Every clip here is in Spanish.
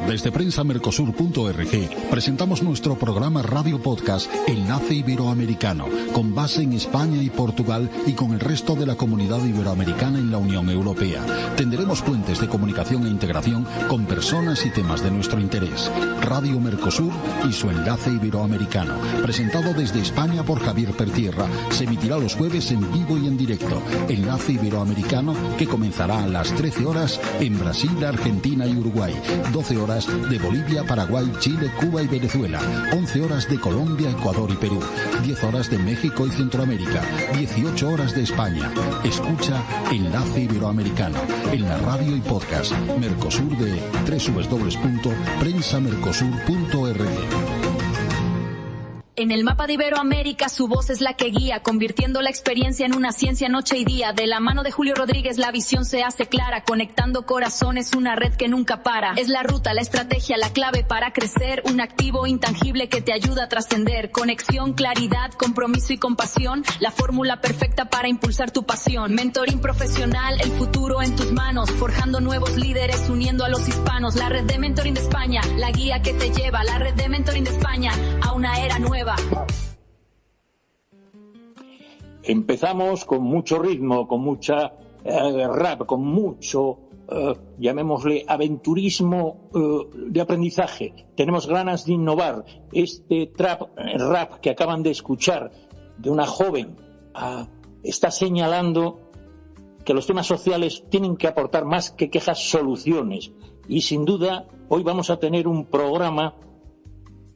Desde prensamercosur.org presentamos nuestro programa radio podcast Enlace Iberoamericano, con base en España y Portugal y con el resto de la comunidad iberoamericana en la Unión Europea. Tendremos puentes de comunicación e integración con personas y temas de nuestro interés. Radio Mercosur y su Enlace Iberoamericano, presentado desde España por Javier Pertierra, se emitirá los jueves en vivo y en directo. Enlace Iberoamericano, que comenzará a las 13 horas en Brasil, Argentina y Uruguay, 12 horas de Bolivia, Paraguay, Chile, Cuba y Venezuela, 11 horas de Colombia, Ecuador y Perú, 10 horas de México y Centroamérica, 18 horas de España. Escucha Enlace Iberoamericano en la radio y podcast Mercosur de www.prensamercosur.org. En el mapa de Iberoamérica su voz es la que guía, convirtiendo la experiencia en una ciencia noche y día. De la mano de Julio Rodríguez la visión se hace clara, conectando corazones, una red que nunca para. Es la ruta, la estrategia, la clave para crecer, un activo intangible que te ayuda a trascender. Conexión, claridad, compromiso y compasión, la fórmula perfecta para impulsar tu pasión. Mentoring profesional, el futuro en tus manos, forjando nuevos líderes, uniendo a los hispanos. La red de Mentoring de España, la guía que te lleva, la red de Mentoring de España a una era nueva. Empezamos con mucho ritmo, con mucha rap, con mucho, llamémosle, aventurismo de aprendizaje. Tenemos ganas de innovar. Este rap que acaban de escuchar de una joven está señalando que los temas sociales tienen que aportar más que quejas, soluciones. Y sin duda, hoy vamos a tener un programa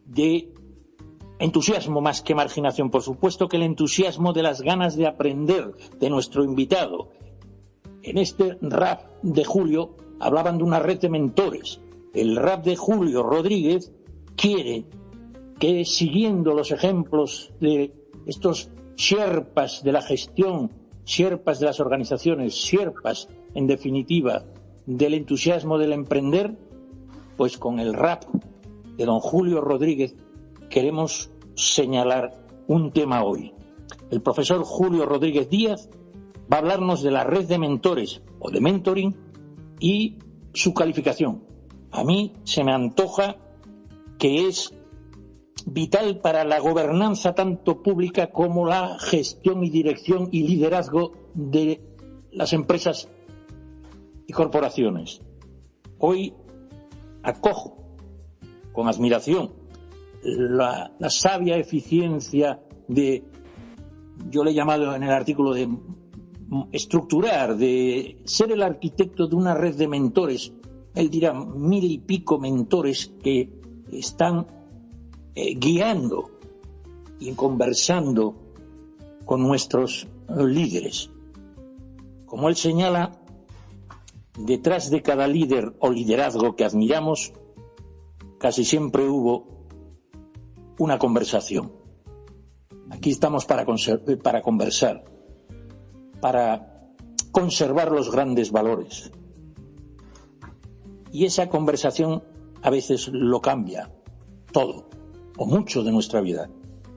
de entusiasmo más que marginación. Por supuesto que el entusiasmo de las ganas de aprender de nuestro invitado. En este rap de Julio hablaban de una red de mentores. El rap de Julio Rodríguez quiere que, siguiendo los ejemplos de estos sherpas de la gestión, sherpas de las organizaciones, sherpas, en definitiva, del entusiasmo del emprender, pues con el rap de don Julio Rodríguez queremos señalar un tema hoy. El profesor Julio Rodríguez Díaz va a hablarnos de la red de mentores o de mentoring y su calificación. A mí se me antoja que es vital para la gobernanza tanto pública como la gestión y dirección y liderazgo de las empresas y corporaciones. Hoy acojo con admiración la sabia eficiencia de, yo le he llamado en el artículo, de estructurar, de ser el arquitecto de una red de mentores. Él dirá 1000 y pico mentores que están guiando y conversando con nuestros líderes. Como él señala, detrás de cada líder o liderazgo que admiramos, casi siempre hubo una conversación. Aquí estamos para conversar, para conservar los grandes valores. Y esa conversación a veces lo cambia todo, o mucho de nuestra vida.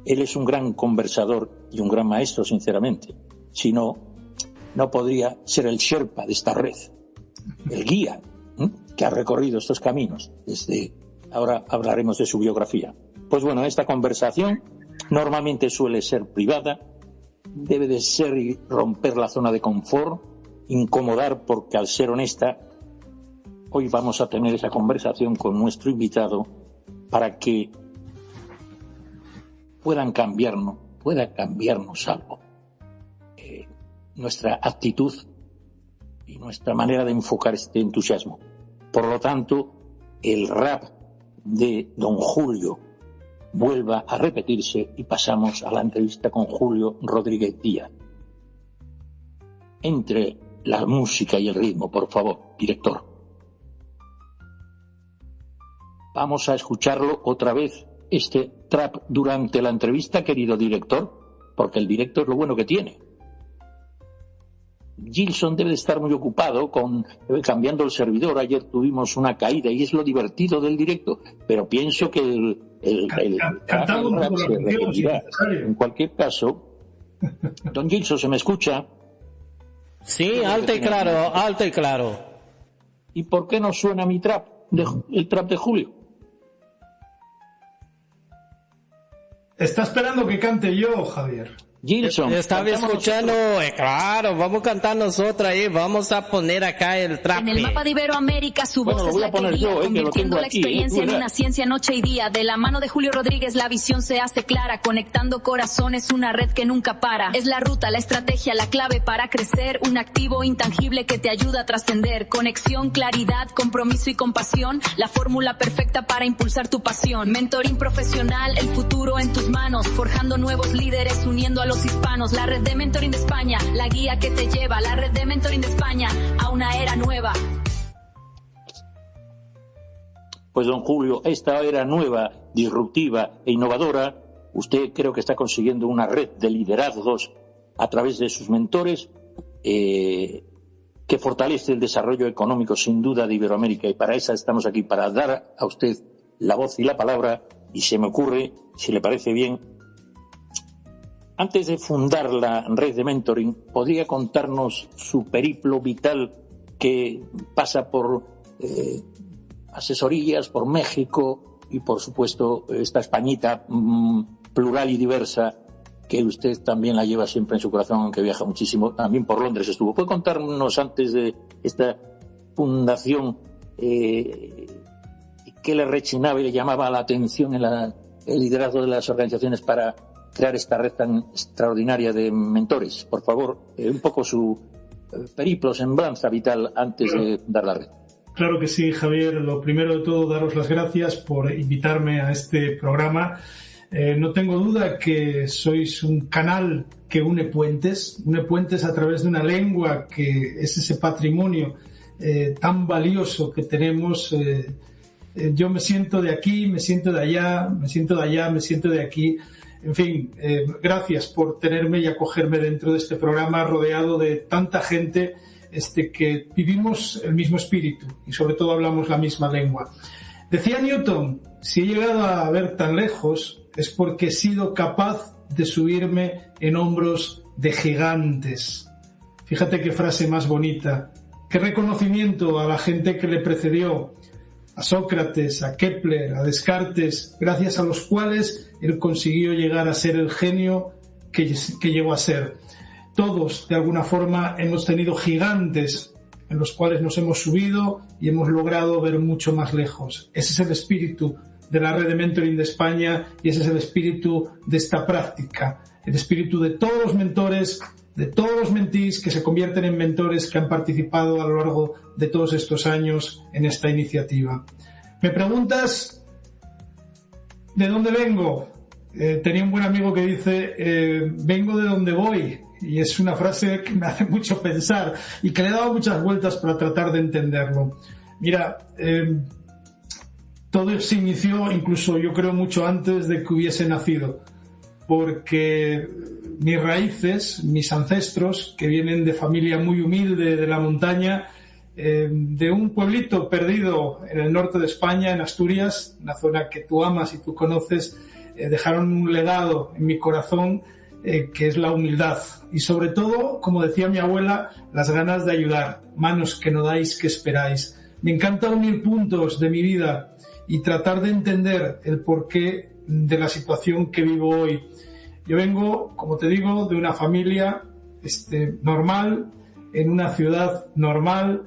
Él es un gran conversador y un gran maestro, sinceramente. Si no, no podría ser el Sherpa de esta red, el guía que ha recorrido estos caminos. Ahora hablaremos de su biografía. Pues bueno, esta conversación normalmente suele ser privada, debe de ser y romper la zona de confort, incomodar, porque al ser honesta, hoy vamos a tener esa conversación con nuestro invitado para que pueda cambiarnos algo. Nuestra actitud y nuestra manera de enfocar este entusiasmo. Por lo tanto, el rap de don Julio vuelva a repetirse y pasamos a la entrevista con Julio Rodríguez Díaz. Entre la música y el ritmo, por favor, director. Vamos a escucharlo otra vez, este trap, durante la entrevista, querido director, porque el directo es lo bueno que tiene. Gilson debe de estar muy ocupado cambiando el servidor. Ayer tuvimos una caída y es lo divertido del directo, pero pienso que el rap se repetirá. En cualquier caso, don Gilson, ¿se me escucha? Sí, alto y claro, alto y claro. ¿Y por qué no suena mi trap? el trap de Julio. Está esperando que cante yo, Javier. Gilson, estaba escuchando, claro, vamos a cantar nosotros ahí, vamos a poner acá el trap. En el mapa de Iberoamérica su voz es la que guía, convirtiendo la experiencia en una ciencia noche y día. De la mano de Julio Rodríguez la visión se hace clara, conectando corazones, una red que nunca para. Es la ruta, la estrategia, la clave para crecer, un activo intangible que te ayuda a trascender. Conexión, claridad, compromiso y compasión, la fórmula perfecta para impulsar tu pasión. Mentoring profesional, el futuro en tus manos, forjando nuevos líderes, uniendo a los hispanos. La red de Mentoring de España, la guía que te lleva, la red de Mentoring de España a una era nueva. Pues don Julio, esta era nueva, disruptiva e innovadora, usted creo que está consiguiendo una red de liderazgos a través de sus mentores que fortalece el desarrollo económico sin duda de Iberoamérica, y para eso estamos aquí, para dar a usted la voz y la palabra. Y se me ocurre, si le parece bien, antes de fundar la red de mentoring, ¿podría contarnos su periplo vital que pasa por asesorías, por México y, por supuesto, esta Españita plural y diversa que usted también la lleva siempre en su corazón, aunque viaja muchísimo? También por Londres estuvo. ¿Puede contarnos, antes de esta fundación, qué le rechinaba y le llamaba la atención en el liderazgo de las organizaciones para crear esta red tan extraordinaria de mentores? Por favor, un poco su periplo, semblanza vital antes de dar la red. Claro que sí, Javier. Lo primero de todo, daros las gracias por invitarme a este programa. No tengo duda que sois un canal que une puentes a través de una lengua que es ese patrimonio tan valioso que tenemos. Yo me siento de aquí, me siento de allá, me siento de allá, me siento de aquí. En fin, gracias por tenerme y acogerme dentro de este programa rodeado de tanta gente que vivimos el mismo espíritu y sobre todo hablamos la misma lengua. Decía Newton, si he llegado a ver tan lejos es porque he sido capaz de subirme en hombros de gigantes. Fíjate qué frase más bonita, qué reconocimiento a la gente que le precedió, a Sócrates, a Kepler, a Descartes, gracias a los cuales él consiguió llegar a ser el genio que llegó a ser. Todos, de alguna forma, hemos tenido gigantes en los cuales nos hemos subido y hemos logrado ver mucho más lejos. Ese es el espíritu de la red de Mentoring de España y ese es el espíritu de esta práctica, el espíritu de todos los mentores, de todos los mentees que se convierten en mentores que han participado a lo largo de todos estos años en esta iniciativa. Me preguntas ¿de dónde vengo? Tenía un buen amigo que dice vengo de donde voy, y es una frase que me hace mucho pensar y que le he dado muchas vueltas para tratar de entenderlo. Mira, todo se inició incluso yo creo mucho antes de que hubiese nacido, porque mis raíces, mis ancestros, que vienen de familia muy humilde de la montaña, de un pueblito perdido en el norte de España, en Asturias, una zona que tú amas y tú conoces, dejaron un legado en mi corazón que es la humildad y sobre todo, como decía mi abuela, las ganas de ayudar, manos que no dais, que esperáis. Me encanta unir puntos de mi vida y tratar de entender el porqué de la situación que vivo hoy. Yo vengo, como te digo, de una familia normal, en una ciudad normal,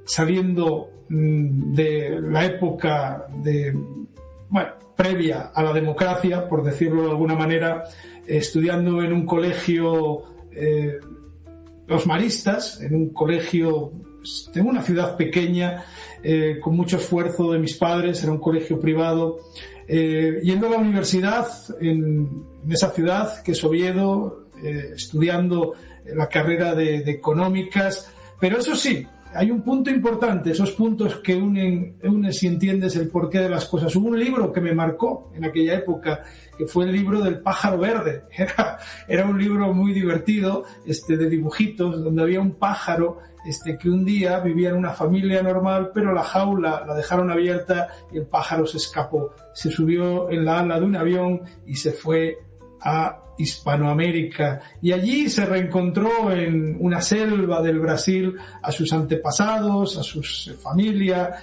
saliendo de la época previa a la democracia, por decirlo de alguna manera, estudiando en un colegio, los maristas, en un colegio en una ciudad pequeña, con mucho esfuerzo de mis padres, era un colegio privado, yendo a la universidad en esa ciudad que es Oviedo, estudiando la carrera de económicas, pero eso sí, hay un punto importante, esos puntos que unes y entiendes el porqué de las cosas. Hubo un libro que me marcó en aquella época, que fue el libro del pájaro verde. Era un libro muy divertido, de dibujitos, donde había un pájaro que un día vivía en una familia normal, pero la jaula la dejaron abierta y el pájaro se escapó. Se subió en la ala de un avión y se fue a Hispanoamérica, y allí se reencontró en una selva del Brasil a sus antepasados, a su familia,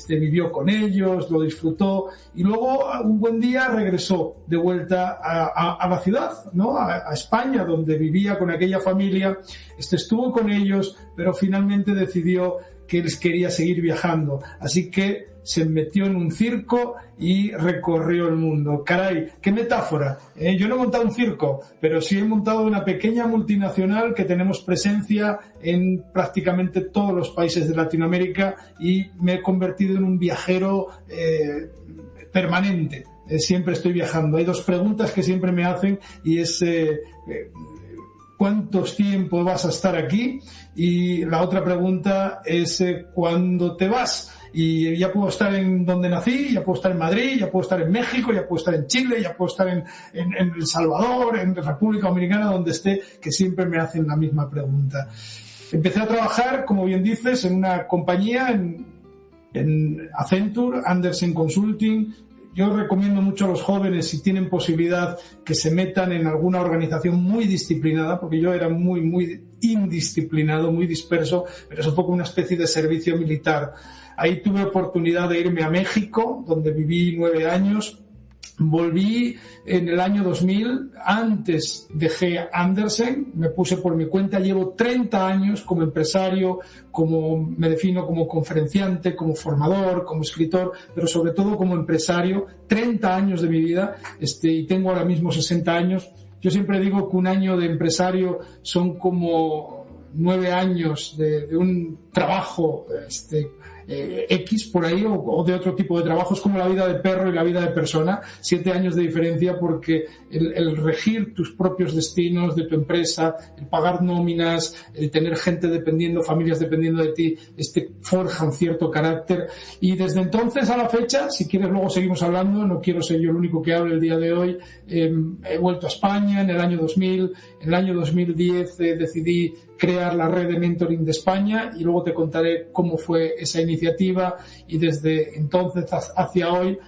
vivió con ellos, lo disfrutó, y luego un buen día regresó de vuelta a la ciudad, ¿no? A España, donde vivía con aquella familia. Estuvo con ellos, pero finalmente decidió que él quería seguir viajando, así que se metió en un circo y recorrió el mundo. Caray, qué metáfora. Yo no he montado un circo, pero sí he montado una pequeña multinacional que tenemos presencia en prácticamente todos los países de Latinoamérica, y me he convertido en un viajero permanente. Siempre estoy viajando. Hay dos preguntas que siempre me hacen, y es ¿cuántos tiempo vas a estar aquí? Y la otra pregunta es ¿cuándo te vas? Y ya puedo estar en donde nací, ya puedo estar en Madrid, ya puedo estar en México, ya puedo estar en Chile, ya puedo estar en El Salvador, en República Dominicana, donde esté, que siempre me hacen la misma pregunta. Empecé a trabajar, como bien dices, en una compañía, en Accenture, Andersen Consulting. Yo recomiendo mucho a los jóvenes, si tienen posibilidad, que se metan en alguna organización muy disciplinada, porque yo era muy indisciplinado, muy disperso, pero eso fue como una especie de servicio militar. Ahí tuve oportunidad de irme a México, donde viví 9 años. Volví en el año 2000, antes dejé Andersen, me puse por mi cuenta, llevo 30 años como empresario, me defino como conferenciante, como formador, como escritor, pero sobre todo como empresario, 30 años de mi vida, y tengo ahora mismo 60 años. Yo siempre digo que un año de empresario son como 9 años de un trabajo, X por ahí, o de otro tipo de trabajos, como la vida de perro y la vida de persona. 7 años de diferencia, porque el regir tus propios destinos de tu empresa, el pagar nóminas, el tener gente dependiendo, familias dependiendo de ti, forja un cierto carácter. Y desde entonces a la fecha, si quieres luego seguimos hablando, no quiero ser yo el único que hable el día de hoy, he vuelto a España en el año 2000, en el año 2010 decidí crear la red de mentoring de España, y luego te contaré cómo fue esa iniciativa, y desde entonces hacia hoy,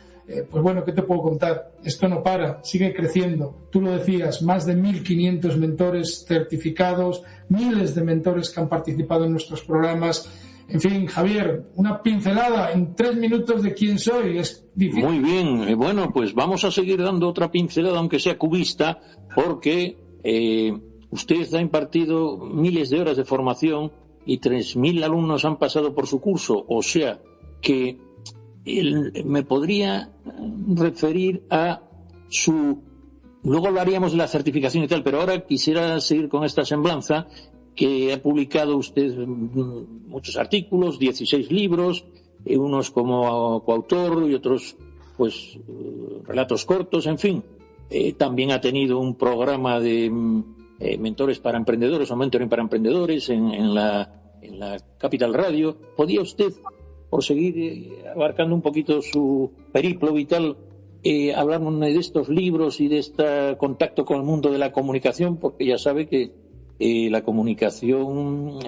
pues bueno, ¿qué te puedo contar? Esto no para, sigue creciendo. Tú lo decías, más de 1.500 mentores certificados, miles de mentores que han participado en nuestros programas. En fin, Javier, una pincelada en 3 minutos de quién soy, es difícil. Muy bien, bueno, pues vamos a seguir dando otra pincelada, aunque sea cubista, porque usted ha impartido miles de horas de formación y 3.000 alumnos han pasado por su curso, o sea que me podría referir a su... Luego hablaríamos de la certificación y tal, pero ahora quisiera seguir con esta semblanza, que ha publicado usted muchos artículos, 16 libros, unos como coautor y otros pues relatos cortos, en fin. También ha tenido un programa de mentores para emprendedores o mentoring para emprendedores en la Capital Radio. ¿Podía usted, por seguir abarcando un poquito su periplo vital, hablarnos de estos libros y de este contacto con el mundo de la comunicación? Porque ya sabe que la comunicación,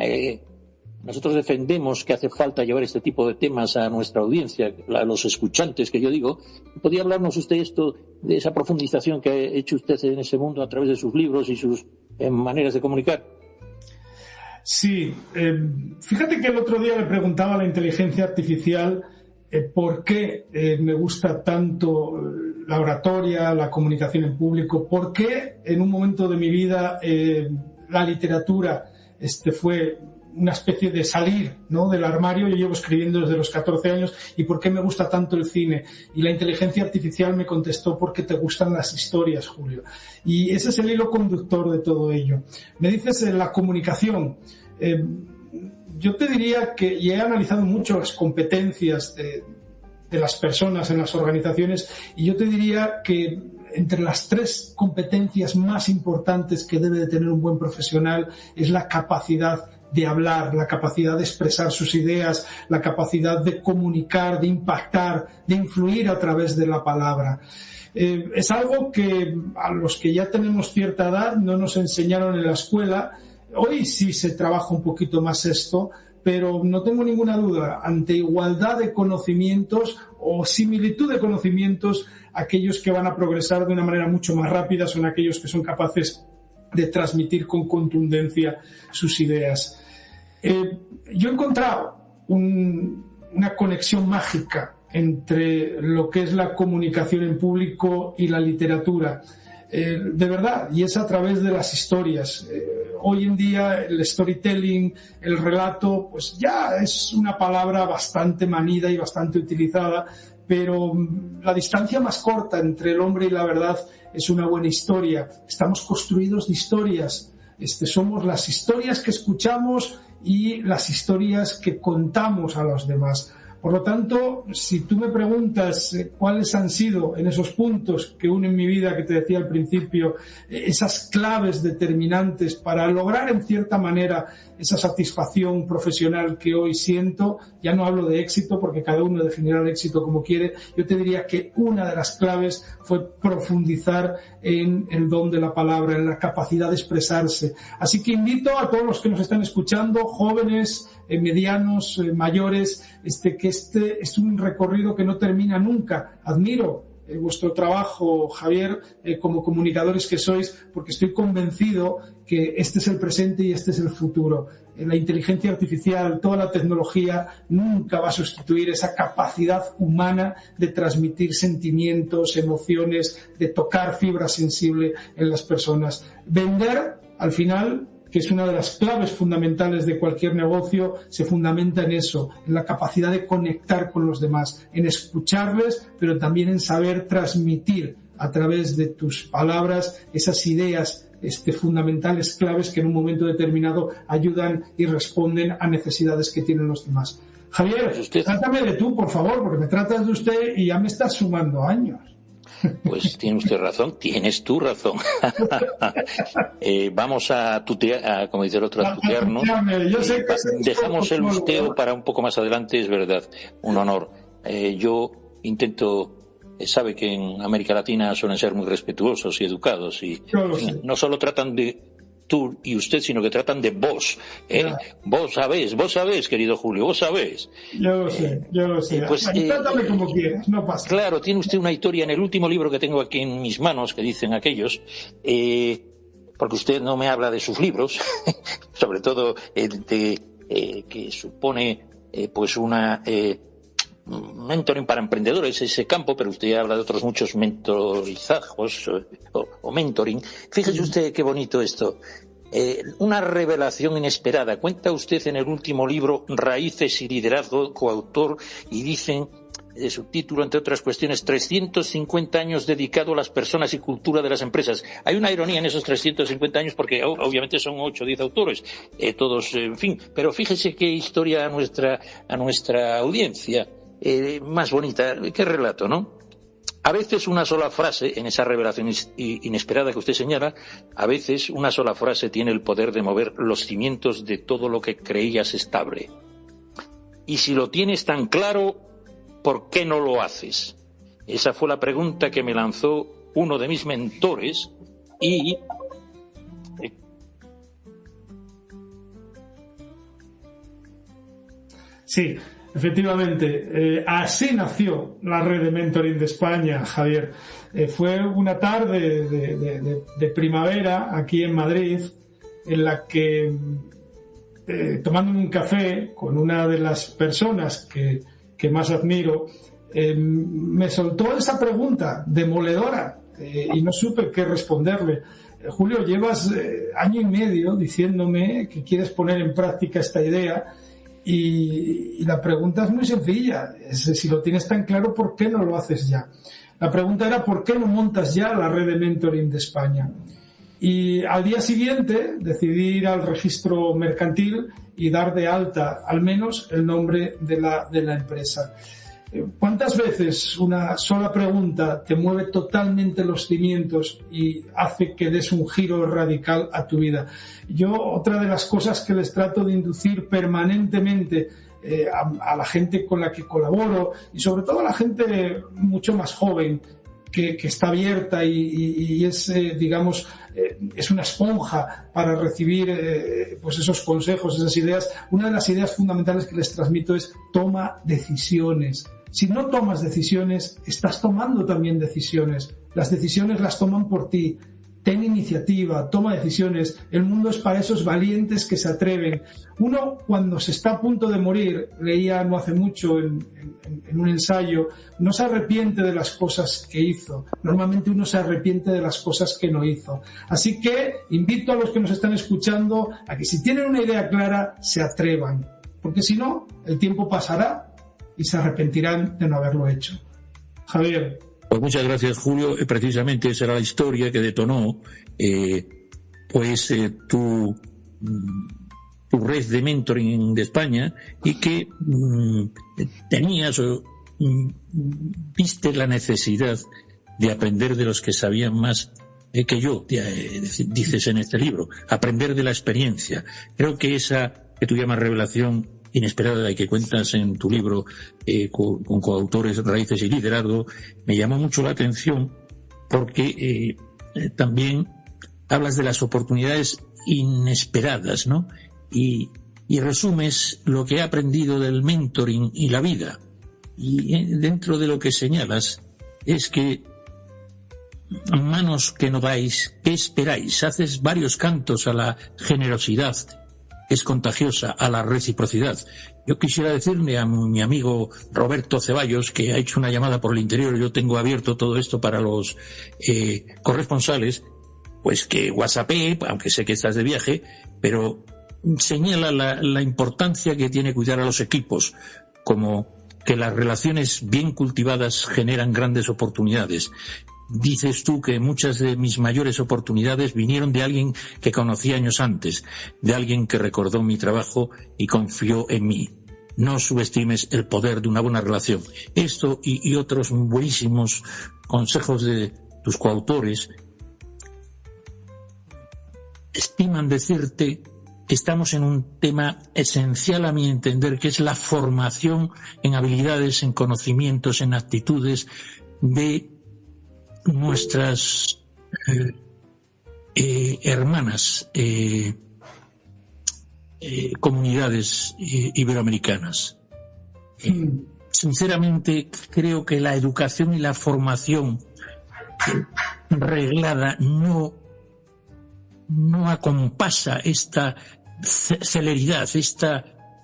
nosotros defendemos que hace falta llevar este tipo de temas a nuestra audiencia, a los escuchantes, que yo digo. ¿Podría hablarnos usted de esa profundización que ha hecho usted en ese mundo a través de sus libros y sus maneras de comunicar? Sí, fíjate que el otro día le preguntaba a la inteligencia artificial por qué me gusta tanto la oratoria, la comunicación en público, por qué en un momento de mi vida la literatura fue una especie de salir, ¿no?, del armario. Yo llevo escribiendo desde los 14 años. ¿Y por qué me gusta tanto el cine? Y la inteligencia artificial me contestó: porque te gustan las historias, Julio. Y ese es el hilo conductor de todo ello. Me dices la comunicación. Yo te diría que, y he analizado mucho las competencias de las personas en las organizaciones, y yo te diría que entre las 3 competencias más importantes que debe de tener un buen profesional es la capacidad de hablar, la capacidad de expresar sus ideas, la capacidad de comunicar, de impactar, de influir a través de la palabra. Es algo que a los que ya tenemos cierta edad no nos enseñaron en la escuela. Hoy sí se trabaja un poquito más esto, pero no tengo ninguna duda, ante igualdad de conocimientos o similitud de conocimientos, aquellos que van a progresar de una manera mucho más rápida son aquellos que son capaces de transmitir con contundencia sus ideas. Yo he encontrado una conexión mágica entre lo que es la comunicación en público y la literatura. De verdad, y es a través de las historias. Hoy en día el storytelling, el relato, pues ya es una palabra bastante manida y bastante utilizada, pero la distancia más corta entre el hombre y la verdad es una buena historia. Estamos construidos de historias. Somos las historias que escuchamos y las historias que contamos a los demás. Por lo tanto, si tú me preguntas cuáles han sido en esos puntos que unen mi vida, que te decía al principio, esas claves determinantes para lograr en cierta manera esa satisfacción profesional que hoy siento, ya no hablo de éxito porque cada uno definirá el éxito como quiere, yo te diría que una de las claves fue profundizar en el don de la palabra, en la capacidad de expresarse. Así que invito a todos los que nos están escuchando, jóvenes, medianos, mayores, que este es un recorrido que no termina nunca. Admiro vuestro trabajo, Javier, como comunicadores que sois, porque estoy convencido que este es el presente y este es el futuro. La inteligencia artificial, toda la tecnología nunca va a sustituir esa capacidad humana de transmitir sentimientos, emociones, de tocar fibra sensible en las personas. Vender, al final, que es una de las claves fundamentales de cualquier negocio, se fundamenta en eso, en la capacidad de conectar con los demás, en escucharles, pero también en saber transmitir a través de tus palabras esas ideas fundamentales, claves que en un momento determinado ayudan y responden a necesidades que tienen los demás. Javier, trátame de tú, por favor, porque me tratas de usted y ya me estás sumando años. Pues tiene usted razón, tienes tú razón. Vamos a tutear, como dice el otro, a tutearnos. Dejamos el usteo para un poco más adelante, es verdad, un honor. Yo intento, sabe que en América Latina suelen ser muy respetuosos y educados y no solo tratan de tú y usted, sino que tratan de vos. Vos sabés, querido Julio, vos sabés. Yo lo sé. Pues, trátame como quieras, no pasa. Claro, tiene usted una historia en el último libro que tengo aquí en mis manos, que dicen aquellos, porque usted no me habla de sus libros, sobre todo que supone pues una mentoring para emprendedores, ese campo, pero usted habla de otros muchos mentorizajos o mentoring. Fíjese usted qué bonito esto. Una revelación inesperada. Cuenta usted en el último libro Raíces y Liderazgo, coautor, y dicen de subtítulo, entre otras cuestiones, 350 años dedicado a las personas y cultura de las empresas. Hay una ironía en esos 350 años porque obviamente son 8 o 10 autores, todos, en fin, pero fíjese qué historia a nuestra audiencia. Más bonita, qué relato, ¿no? A veces una sola frase, en esa revelación inesperada que usted señala, a veces una sola frase tiene el poder de mover los cimientos de todo lo que creías estable. Y si lo tienes tan claro, ¿por qué no lo haces? Esa fue la pregunta que me lanzó uno de mis mentores y... Sí. Efectivamente, así nació la red de mentoring de España, Javier. Fue una tarde de primavera aquí en Madrid, en la que, tomando un café con una de las personas que más admiro, me soltó esa pregunta demoledora y no supe qué responderle. Julio, llevas año y medio diciéndome que quieres poner en práctica esta idea. Y la pregunta es muy sencilla, si lo tienes tan claro, ¿por qué no lo haces ya? La pregunta era, ¿por qué no montas ya la red de mentoring de España? Y al día siguiente decidí ir al registro mercantil y dar de alta al menos el nombre de la empresa. ¿Cuántas veces una sola pregunta te mueve totalmente los cimientos y hace que des un giro radical a tu vida? Yo, otra de las cosas que les trato de inducir permanentemente a la gente con la que colaboro y sobre todo a la gente mucho más joven que está abierta y es, digamos, es una esponja para recibir pues esos consejos, esas ideas. Una de las ideas fundamentales que les transmito es: toma decisiones. Si no tomas decisiones, estás tomando también decisiones. Las decisiones las toman por ti. Ten iniciativa, toma decisiones. El mundo es para esos valientes que se atreven. Uno, cuando se está a punto de morir, leía no hace mucho en un ensayo, no se arrepiente de las cosas que hizo. Normalmente uno se arrepiente de las cosas que no hizo. Así que invito a los que nos están escuchando a que, si tienen una idea clara, se atrevan. Porque si no, el tiempo pasará y se arrepentirán de no haberlo hecho. Javier. Pues muchas gracias, Julio. Precisamente esa era la historia que detonó tu red de mentoring de España, y que tenías viste la necesidad de aprender de los que sabían más que yo, dices en este libro, aprender de la experiencia. Creo que esa que tú llamas revelación inesperada y que cuentas en tu libro con coautores Raíces y Liderazgo, me llamó mucho la atención, porque también hablas de las oportunidades inesperadas, ¿no? Y resumes lo que he aprendido del mentoring y la vida. Y dentro de lo que señalas es que manos que no dais, ¿qué esperáis? Haces varios cantos a la generosidad, es contagiosa, a la reciprocidad. Yo quisiera decirle a mi amigo Roberto Ceballos, que ha hecho una llamada por el interior, yo tengo abierto todo esto para los corresponsales, pues que WhatsAppé, aunque sé que estás de viaje, pero señala la importancia que tiene cuidar a los equipos, como que las relaciones bien cultivadas generan grandes oportunidades. Dices tú que muchas de mis mayores oportunidades vinieron de alguien que conocí años antes, de alguien que recordó mi trabajo y confió en mí. No subestimes el poder de una buena relación. Esto y otros buenísimos consejos de tus coautores estiman decirte que estamos en un tema esencial, a mi entender, que es la formación en habilidades, en conocimientos, en actitudes de nuestras hermanas comunidades iberoamericanas. Sinceramente, creo que la educación y la formación reglada no acompasa esta celeridad,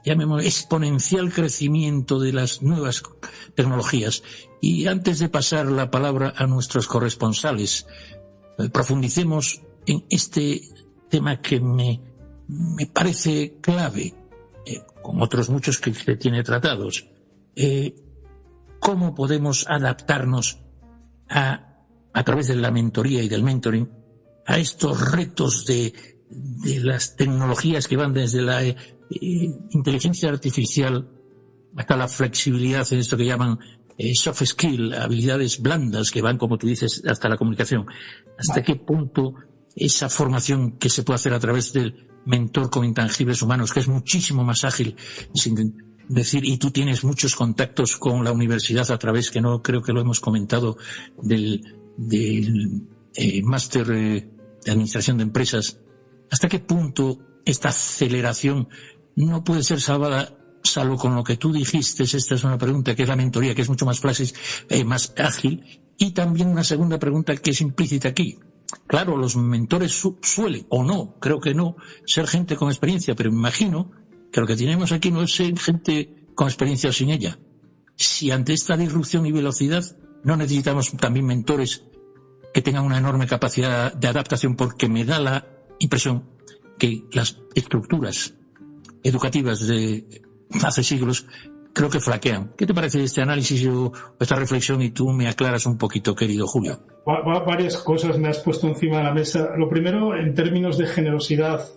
llamémoslo, exponencial crecimiento de las nuevas tecnologías. Y antes de pasar la palabra a nuestros corresponsales, profundicemos en este tema que me parece clave, con otros muchos que se tiene tratados. ¿Cómo podemos adaptarnos a través de la mentoría y del mentoring a estos retos de las tecnologías que van desde la inteligencia artificial hasta la flexibilidad en esto que llaman soft skill, habilidades blandas que van, como tú dices, hasta la comunicación? ¿Hasta qué punto esa formación que se puede hacer a través del mentor con intangibles humanos, que es muchísimo más ágil, sin decir, y tú tienes muchos contactos con la universidad a través, que no creo que lo hemos comentado, del máster de administración de empresas? ¿Hasta qué punto esta aceleración no puede ser salvada, salvo con lo que tú dijiste? Esta es una pregunta, que es la mentoría, que es mucho más fácil, más ágil. Y también una segunda pregunta que es implícita aquí. Claro, los mentores suelen, o no, creo que no, ser gente con experiencia, pero imagino que lo que tenemos aquí no es ser gente con experiencia o sin ella. Si ante esta disrupción y velocidad no necesitamos también mentores que tengan una enorme capacidad de adaptación, porque me da la impresión que las estructuras educativas de hace siglos creo que flaquean. ¿Qué te parece este análisis o esta reflexión? Y tú me aclaras un poquito, querido Julio. Varias cosas me has puesto encima de la mesa. Lo primero, en términos de generosidad,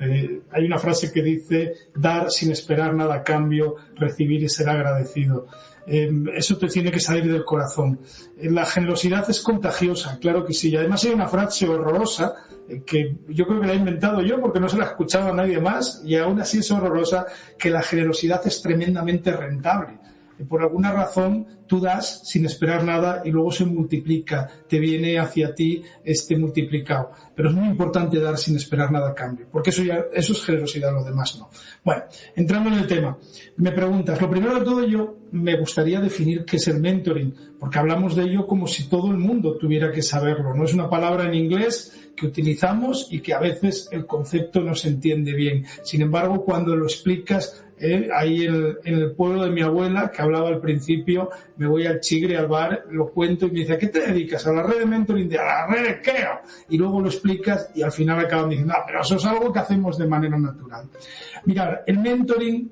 hay una frase que dice: dar sin esperar nada a cambio, recibir y ser agradecido. Eso te tiene que salir del corazón. La generosidad es contagiosa, claro que sí. Y además hay una frase horrorosa que yo creo que la he inventado yo porque no se la ha escuchado a nadie más, y aún así es horrorosa, que la generosidad es tremendamente rentable. Por alguna razón tú das sin esperar nada y luego se multiplica, te viene hacia ti multiplicado. Pero es muy importante dar sin esperar nada a cambio, porque eso es generosidad, lo demás no. Bueno, entrando en el tema, me preguntas, lo primero de todo yo me gustaría definir qué es el mentoring, porque hablamos de ello como si todo el mundo tuviera que saberlo. No es una palabra en inglés que utilizamos y que a veces el concepto no se entiende bien. Sin embargo, cuando lo explicas, ahí en el pueblo de mi abuela, que hablaba al principio, me voy al Chigre, al bar, lo cuento y me dice, ¿a qué te dedicas? A la red de mentoring, a la red de creo. Y luego lo explicas y al final acaban diciendo, pero eso es algo que hacemos de manera natural. Mirad, el mentoring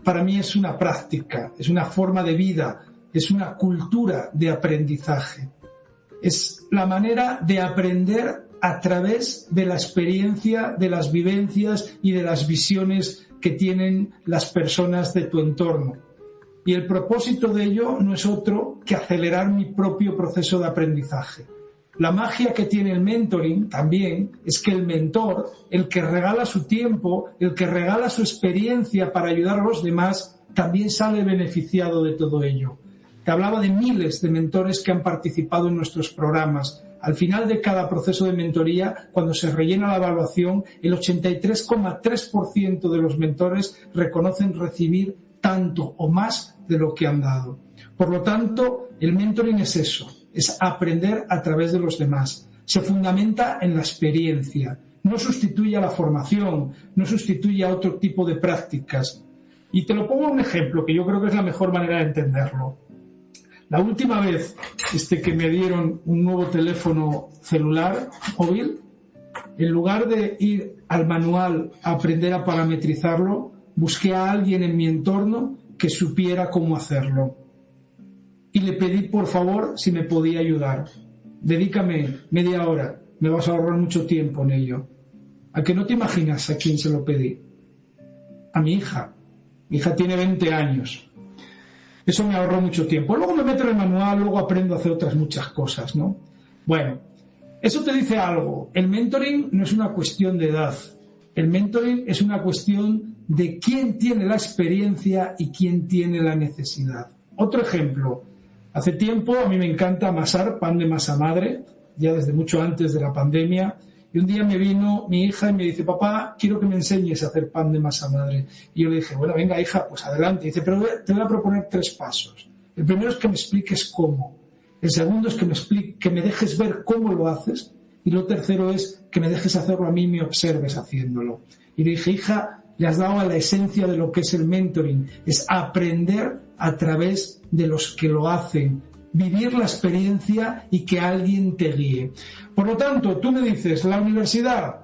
para mí es una práctica, es una forma de vida, es una cultura de aprendizaje. Es la manera de aprender a través de la experiencia, de las vivencias y de las visiones que tienen las personas de tu entorno. Y el propósito de ello no es otro que acelerar mi propio proceso de aprendizaje. La magia que tiene el mentoring también es que el mentor, el que regala su tiempo, el que regala su experiencia para ayudar a los demás, también sale beneficiado de todo ello. Te hablaba de miles de mentores que han participado en nuestros programas. Al final de cada proceso de mentoría, cuando se rellena la evaluación, el 83,3% de los mentores reconocen recibir tanto o más de lo que han dado. Por lo tanto, el mentoring es eso, es aprender a través de los demás. Se fundamenta en la experiencia. No sustituye a la formación, no sustituye a otro tipo de prácticas. Y te lo pongo un ejemplo que yo creo que es la mejor manera de entenderlo. La última vez que me dieron un nuevo teléfono celular móvil, en lugar de ir al manual a aprender a parametrizarlo, busqué a alguien en mi entorno que supiera cómo hacerlo. Y le pedí, por favor, si me podía ayudar. Dedícame media hora, me vas a ahorrar mucho tiempo en ello. ¿A que no te imaginas a quién se lo pedí? A mi hija. Mi hija tiene 20 años. Eso me ahorró mucho tiempo. Luego me meto en el manual, luego aprendo a hacer otras muchas cosas, ¿no? Bueno, eso te dice algo. El mentoring no es una cuestión de edad. El mentoring es una cuestión de quién tiene la experiencia y quién tiene la necesidad. Otro ejemplo. Hace tiempo a mí me encanta amasar pan de masa madre, ya desde mucho antes de la pandemia. Y un día me vino mi hija y me dice, papá, quiero que me enseñes a hacer pan de masa madre. Y yo le dije, bueno, venga, hija, pues adelante. Y dice, pero te voy a proponer 3 pasos. El primero es que me expliques cómo. El segundo es que me dejes ver cómo lo haces. Y lo tercero es que me dejes hacerlo a mí y me observes haciéndolo. Y le dije, hija, le has dado a la esencia de lo que es el mentoring. Es aprender a través de los que lo hacen. Vivir la experiencia y que alguien te guíe. Por lo tanto, tú me dices, la universidad.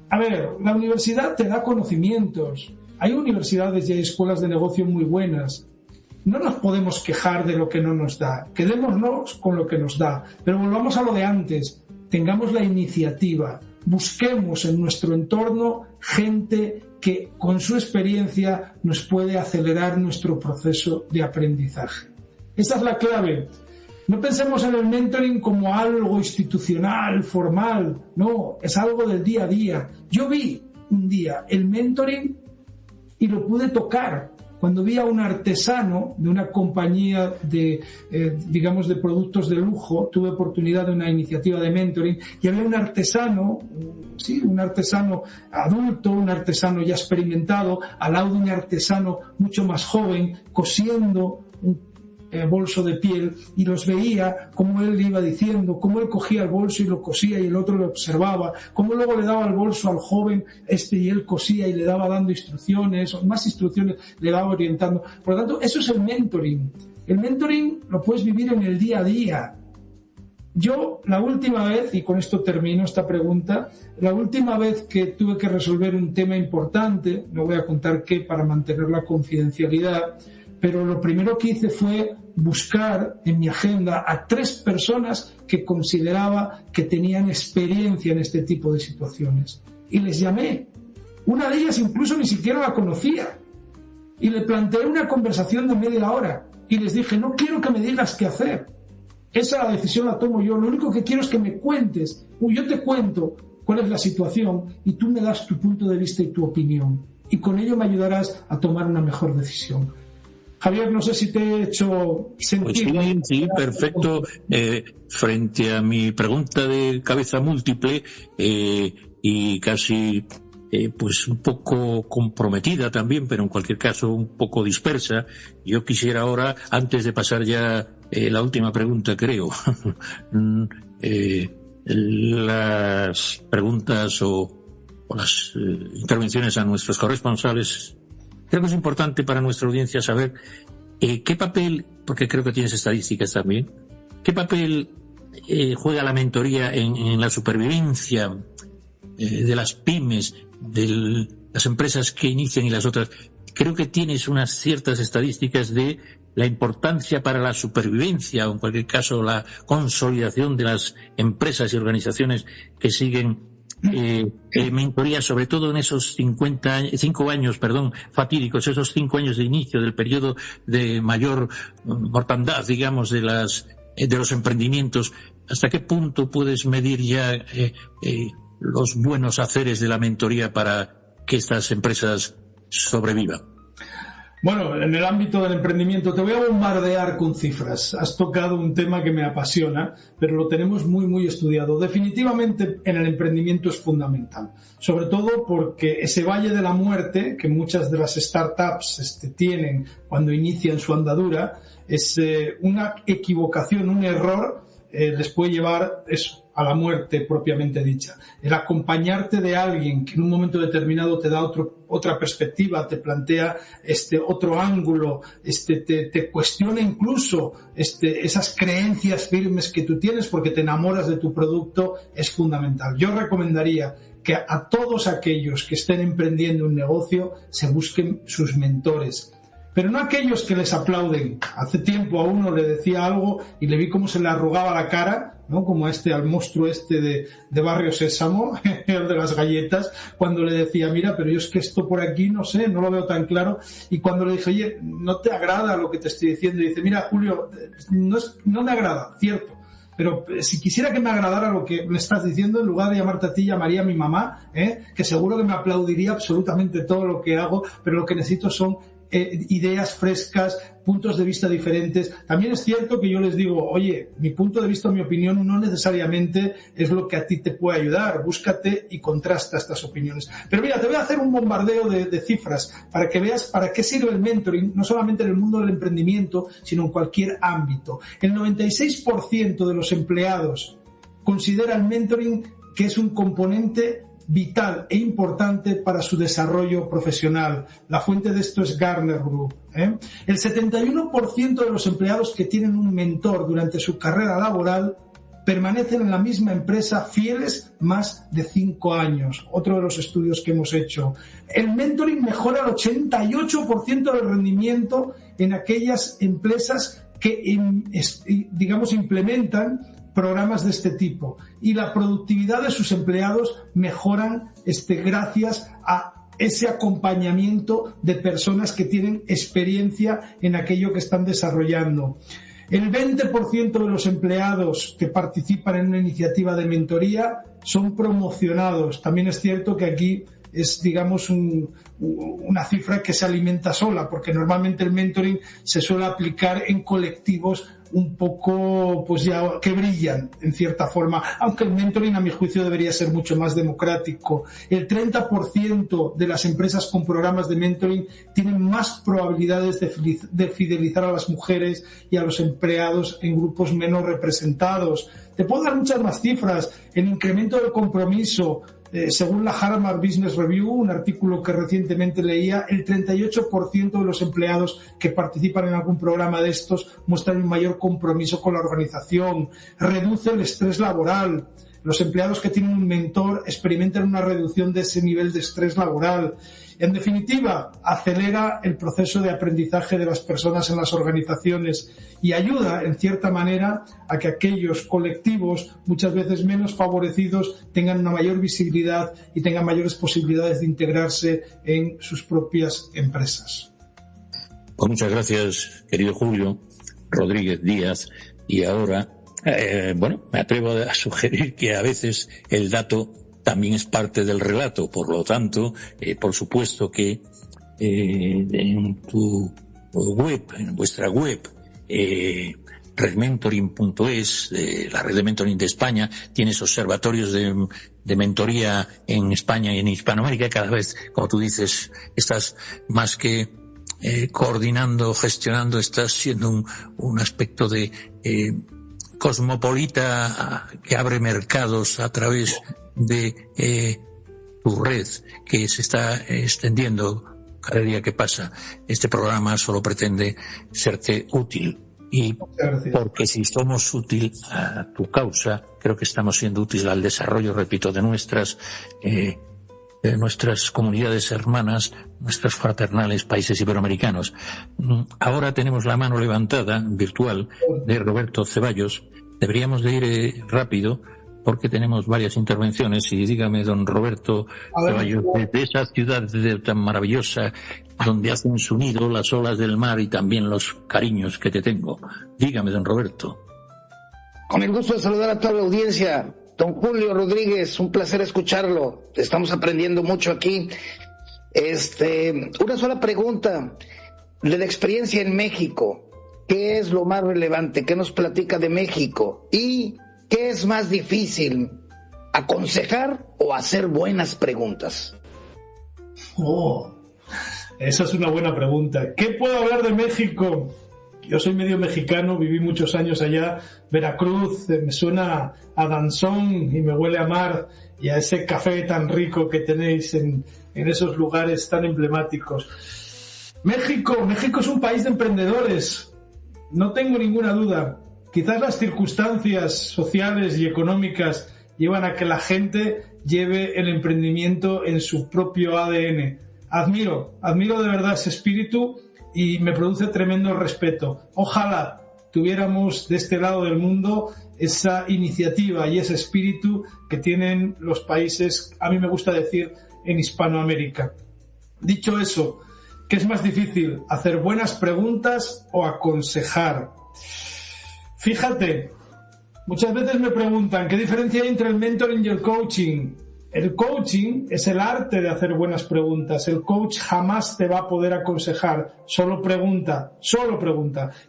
A ver, la universidad te da conocimientos. Hay universidades y hay escuelas de negocio muy buenas. No nos podemos quejar de lo que no nos da. Quedémonos con lo que nos da. Pero volvamos a lo de antes. Tengamos la iniciativa. Busquemos en nuestro entorno gente que con su experiencia nos puede acelerar nuestro proceso de aprendizaje. Esa es la clave. No pensemos en el mentoring como algo institucional, formal. No, es algo del día a día. Yo vi un día el mentoring y lo pude tocar. Cuando vi a un artesano de una compañía de productos de lujo, tuve oportunidad de una iniciativa de mentoring y había un artesano adulto, un artesano ya experimentado, al lado de un artesano mucho más joven, cosiendo un bolso de piel, y los veía como él le iba diciendo, cómo él cogía el bolso y lo cosía y el otro lo observaba, cómo luego le daba el bolso al joven y él cosía y le daba dando instrucciones, o más instrucciones le daba orientando. Por lo tanto, eso es el mentoring. El mentoring lo puedes vivir en el día a día. Yo, la última vez, y con esto termino esta pregunta, la última vez que tuve que resolver un tema importante, no voy a contar qué para mantener la confidencialidad, pero lo primero que hice fue buscar en mi agenda a 3 personas que consideraba que tenían experiencia en este tipo de situaciones. Y les llamé. Una de ellas incluso ni siquiera la conocía. Y le planteé una conversación de media hora. Y les dije, no quiero que me digas qué hacer. Esa decisión la tomo yo. Lo único que quiero es que me cuentes. Yo te cuento cuál es la situación y tú me das tu punto de vista y tu opinión. Y con ello me ayudarás a tomar una mejor decisión. Javier, no sé si te he hecho sentir. Pues sí, perfecto. Frente a mi pregunta de cabeza múltiple y casi pues un poco comprometida también, pero en cualquier caso un poco dispersa, yo quisiera ahora, antes de pasar ya la última pregunta, creo, las preguntas o las intervenciones a nuestros corresponsales. Creo que es importante para nuestra audiencia saber qué papel, porque creo que tienes estadísticas también, qué papel juega la mentoría en la supervivencia de las pymes, de las empresas que inician y las otras. Creo que tienes unas ciertas estadísticas de la importancia para la supervivencia, o en cualquier caso la consolidación de las empresas y organizaciones que siguen mentoría, sobre todo en esos 5 años fatídicos, esos 5 años de inicio del periodo de mayor mortandad, digamos, de los emprendimientos. ¿Hasta qué punto puedes medir ya los buenos haceres de la mentoría para que estas empresas sobrevivan? Bueno, en el ámbito del emprendimiento te voy a bombardear con cifras. Has tocado un tema que me apasiona, pero lo tenemos muy, muy estudiado. Definitivamente en el emprendimiento es fundamental, sobre todo porque ese valle de la muerte que muchas de las startups tienen cuando inician su andadura es una equivocación, un error, les puede llevar eso, a la muerte propiamente dicha. El acompañarte de alguien que en un momento determinado te da otra perspectiva, te plantea otro ángulo, te cuestiona incluso esas creencias firmes que tú tienes porque te enamoras de tu producto, es fundamental. Yo recomendaría que a todos aquellos que estén emprendiendo un negocio se busquen sus mentores. Pero no aquellos que les aplauden. Hace tiempo a uno le decía algo y le vi cómo se le arrugaba la cara, ¿no? Como al monstruo de Barrio Sésamo, el de las galletas, cuando le decía, mira, pero yo es que esto por aquí no sé, no lo veo tan claro. Y cuando le dije, oye, ¿no te agrada lo que te estoy diciendo? Y dice, mira, Julio, no me agrada, cierto. Pero si quisiera que me agradara lo que me estás diciendo, en lugar de llamarte a ti, llamaría a mi mamá, que seguro que me aplaudiría absolutamente todo lo que hago, pero lo que necesito son ideas frescas, puntos de vista diferentes. También es cierto que yo les digo, oye, mi punto de vista, mi opinión no necesariamente es lo que a ti te puede ayudar. Búscate y contrasta estas opiniones. Pero mira, te voy a hacer un bombardeo de cifras para que veas para qué sirve el mentoring, no solamente en el mundo del emprendimiento, sino en cualquier ámbito. El 96% de los empleados considera el mentoring que es un componente vital e importante para su desarrollo profesional. La fuente de esto es Gartner Group. El 71% de los empleados que tienen un mentor durante su carrera laboral permanecen en la misma empresa fieles más de 5 años. Otro de los estudios que hemos hecho. El mentoring mejora el 88% del rendimiento en aquellas empresas que, digamos, implementan programas de este tipo, y la productividad de sus empleados mejoran gracias a ese acompañamiento de personas que tienen experiencia en aquello que están desarrollando. El 20% de los empleados que participan en una iniciativa de mentoría son promocionados. También es cierto que aquí es, digamos, una cifra que se alimenta sola, porque normalmente el mentoring se suele aplicar en colectivos un poco, pues ya, que brillan en cierta forma, aunque el mentoring a mi juicio debería ser mucho más democrático. El 30% de las empresas con programas de mentoring tienen más probabilidades de fidelizar a las mujeres y a los empleados en grupos menos representados. Te puedo dar muchas más cifras. El incremento del compromiso, según la Harvard Business Review, un artículo que recientemente leía, el 38% de los empleados que participan en algún programa de estos muestran un mayor compromiso con la organización. Reduce el estrés laboral. Los empleados que tienen un mentor experimentan una reducción de ese nivel de estrés laboral. En definitiva, acelera el proceso de aprendizaje de las personas en las organizaciones y ayuda, en cierta manera, a que aquellos colectivos, muchas veces menos favorecidos, tengan una mayor visibilidad y tengan mayores posibilidades de integrarse en sus propias empresas. Pues muchas gracias, querido Julio Rodríguez Díaz. Y ahora, me atrevo a sugerir que a veces el dato también es parte del relato. Por lo tanto, por supuesto que en tu web, en vuestra web, redmentoring.es, la red de mentoring de España. Tienes observatorios de mentoría en España y en Hispanoamérica. Cada vez, como tú dices, estás más que coordinando, gestionando, estás siendo un aspecto de cosmopolita que abre mercados a través de tu red, que se está extendiendo cada día que pasa. Este programa solo pretende serte útil, y porque si somos útil a tu causa, creo que estamos siendo útiles al desarrollo, repito, de nuestras comunidades hermanas, nuestros fraternales países iberoamericanos. Ahora tenemos la mano levantada, virtual, de Roberto Ceballos. Deberíamos de ir rápido, porque tenemos varias intervenciones. Y dígame, don Roberto Ceballos, de esa ciudad tan maravillosa, donde hacen su nido las olas del mar y también los cariños que te tengo. Dígame, don Roberto. Con el gusto de saludar a toda la audiencia. Don Julio Rodríguez, un placer escucharlo. Estamos aprendiendo mucho aquí. Una sola pregunta. De la experiencia en México, ¿qué es lo más relevante? ¿Qué nos platica de México? ¿Y qué es más difícil, aconsejar o hacer buenas preguntas? Esa es una buena pregunta. ¿Qué puedo hablar de México? Yo soy medio mexicano, viví muchos años allá. Veracruz, me suena a danzón y me huele a mar y a ese café tan rico que tenéis en esos lugares tan emblemáticos. México es un país de emprendedores, no tengo ninguna duda. Quizás las circunstancias sociales y económicas llevan a que la gente lleve el emprendimiento en su propio ADN. Admiro de verdad ese espíritu y me produce tremendo respeto. Ojalá tuviéramos de este lado del mundo esa iniciativa y ese espíritu que tienen los países, a mí me gusta decir, en Hispanoamérica. Dicho eso, ¿qué es más difícil? ¿Hacer buenas preguntas o aconsejar? Fíjate, muchas veces me preguntan ¿qué diferencia hay entre el mentoring y el coaching? El coaching es el arte de hacer buenas preguntas. El coach jamás te va a poder aconsejar. Solo pregunta.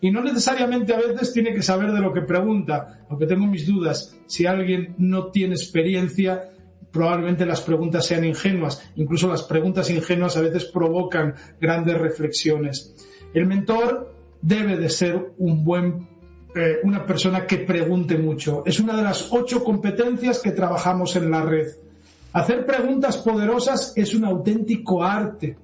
Y no necesariamente a veces tiene que saber de lo que pregunta, aunque tengo mis dudas. Si alguien no tiene experiencia, probablemente las preguntas sean ingenuas. Incluso las preguntas ingenuas a veces provocan grandes reflexiones. El mentor debe de ser una persona que pregunte mucho. Es una de las 8 competencias que trabajamos en la red. Hacer preguntas poderosas es un auténtico arte.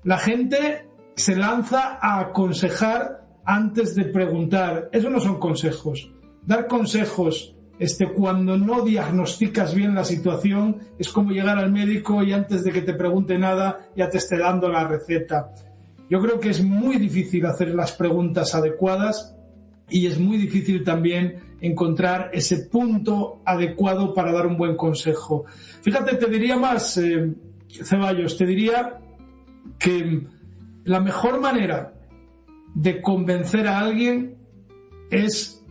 La gente se lanza a aconsejar antes de preguntar. Eso no son consejos. Dar consejos cuando no diagnosticas bien la situación es como llegar al médico y antes de que te pregunte nada ya te esté dando la receta. Yo creo que es muy difícil hacer las preguntas adecuadas y es muy difícil también encontrar ese punto adecuado para dar un buen consejo. Fíjate, te diría más, Ceballos, te diría que la mejor manera de convencer a alguien es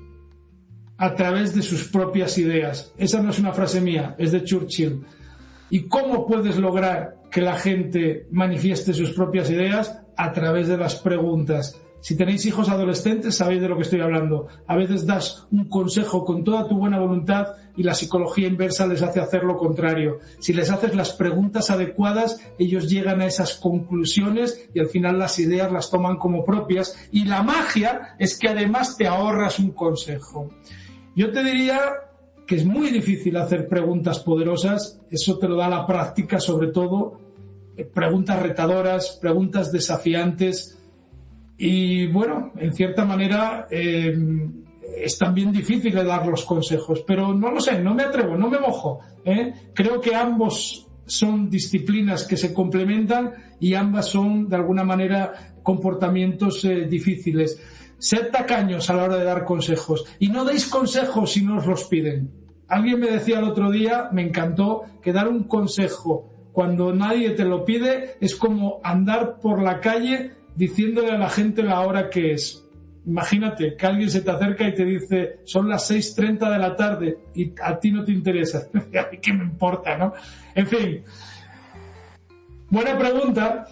a través de sus propias ideas. Esa no es una frase mía, es de Churchill. ¿Y cómo puedes lograr que la gente manifieste sus propias ideas? A través de las preguntas. Si tenéis hijos adolescentes, sabéis de lo que estoy hablando. A veces das un consejo con toda tu buena voluntad y la psicología inversa les hace hacer lo contrario. Si les haces las preguntas adecuadas, ellos llegan a esas conclusiones y al final las ideas las toman como propias. Y la magia es que además te ahorras un consejo. Yo te diría que es muy difícil hacer preguntas poderosas. Eso te lo da la práctica, sobre todo. Preguntas retadoras, preguntas desafiantes. Y bueno, en cierta manera es también difícil de dar los consejos, pero no lo sé, no me atrevo, no me mojo. Creo que ambos son disciplinas que se complementan y ambas son de alguna manera comportamientos difíciles. Sed tacaños a la hora de dar consejos y no deis consejos si no os los piden. Alguien me decía el otro día, me encantó, que dar un consejo cuando nadie te lo pide es como andar por la calle diciéndole a la gente la hora que es. Imagínate que alguien se te acerca y te dice son las 6:30 de la tarde y a ti no te interesa. ¿A mí qué me importa, no? En fin, buena pregunta,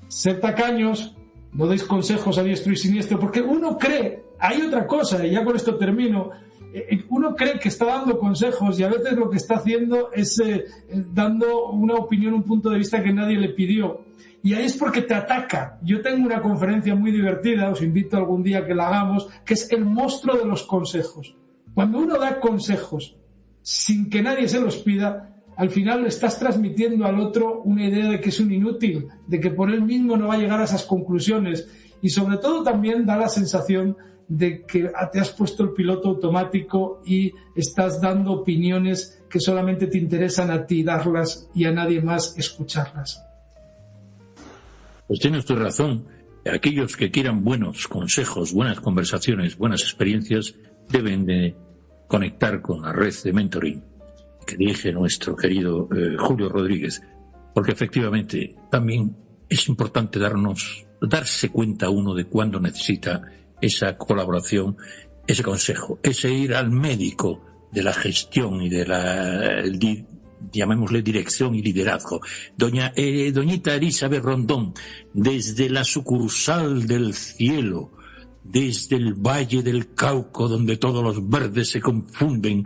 ser tacaños, no deis consejos a diestro y siniestro, porque uno cree, hay otra cosa, y ya con esto termino, uno cree que está dando consejos y a veces lo que está haciendo es dando una opinión, un punto de vista que nadie le pidió. Y ahí es porque te ataca. Yo tengo una conferencia muy divertida, os invito algún día a que la hagamos, que es el monstruo de los consejos. Cuando uno da consejos sin que nadie se los pida, al final le estás transmitiendo al otro una idea de que es un inútil, de que por él mismo no va a llegar a esas conclusiones. Y sobre todo también da la sensación de que te has puesto el piloto automático y estás dando opiniones que solamente te interesan a ti darlas y a nadie más escucharlas. Pues tiene usted razón. Aquellos que quieran buenos consejos, buenas conversaciones, buenas experiencias, deben de conectar con la red de mentoring que dirige nuestro querido Julio Rodríguez, porque efectivamente también es importante darse cuenta uno de cuándo necesita esa colaboración, ese consejo, ese ir al médico de la gestión y de la llamémosle dirección y liderazgo. Doñita Elizabeth Rondón, desde la sucursal del cielo, desde el Valle del Cauca, donde todos los verdes se confunden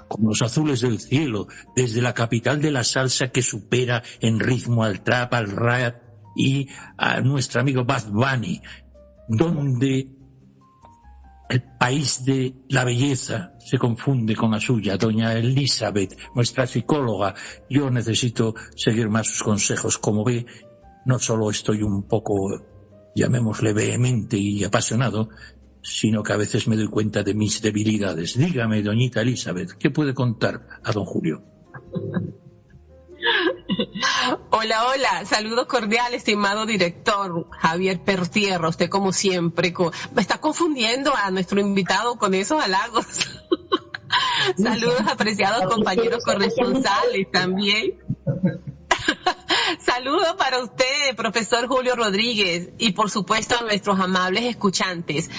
con los azules del cielo, desde la capital de la salsa que supera en ritmo al trap, al rap y a nuestro amigo Bad Bunny, donde el país de la belleza se confunde con la suya. Doña Elizabeth, nuestra psicóloga, yo necesito seguir más sus consejos. Como ve, no solo estoy un poco, llamémosle, vehemente y apasionado, sino que a veces me doy cuenta de mis debilidades. Dígame, doñita Elizabeth, ¿qué puede contar a don Julio? Hola, hola, saludos cordiales, estimado director Javier Pertierra. Usted como siempre me está confundiendo a nuestro invitado con esos halagos. Saludos, apreciados compañeros corresponsales también. Saludos para usted, profesor Julio Rodríguez, y por supuesto a nuestros amables escuchantes.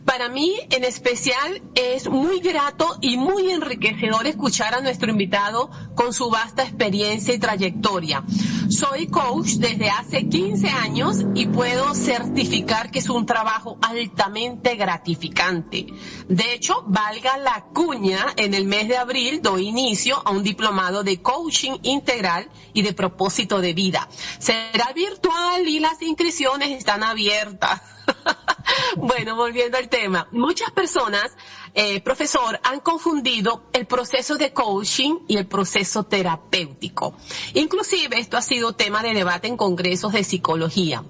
Para mí, en especial, es muy grato y muy enriquecedor escuchar a nuestro invitado con su vasta experiencia y trayectoria. Soy coach desde hace 15 años y puedo certificar que es un trabajo altamente gratificante. De hecho, valga la cuña, en el mes de abril doy inicio a un diplomado de coaching integral y de propósito de vida. Será virtual y las inscripciones están abiertas. Bueno, volviendo al tema. Muchas personas, profesor, han confundido el proceso de coaching y el proceso terapéutico. Inclusive esto ha sido tema de debate en congresos de psicología.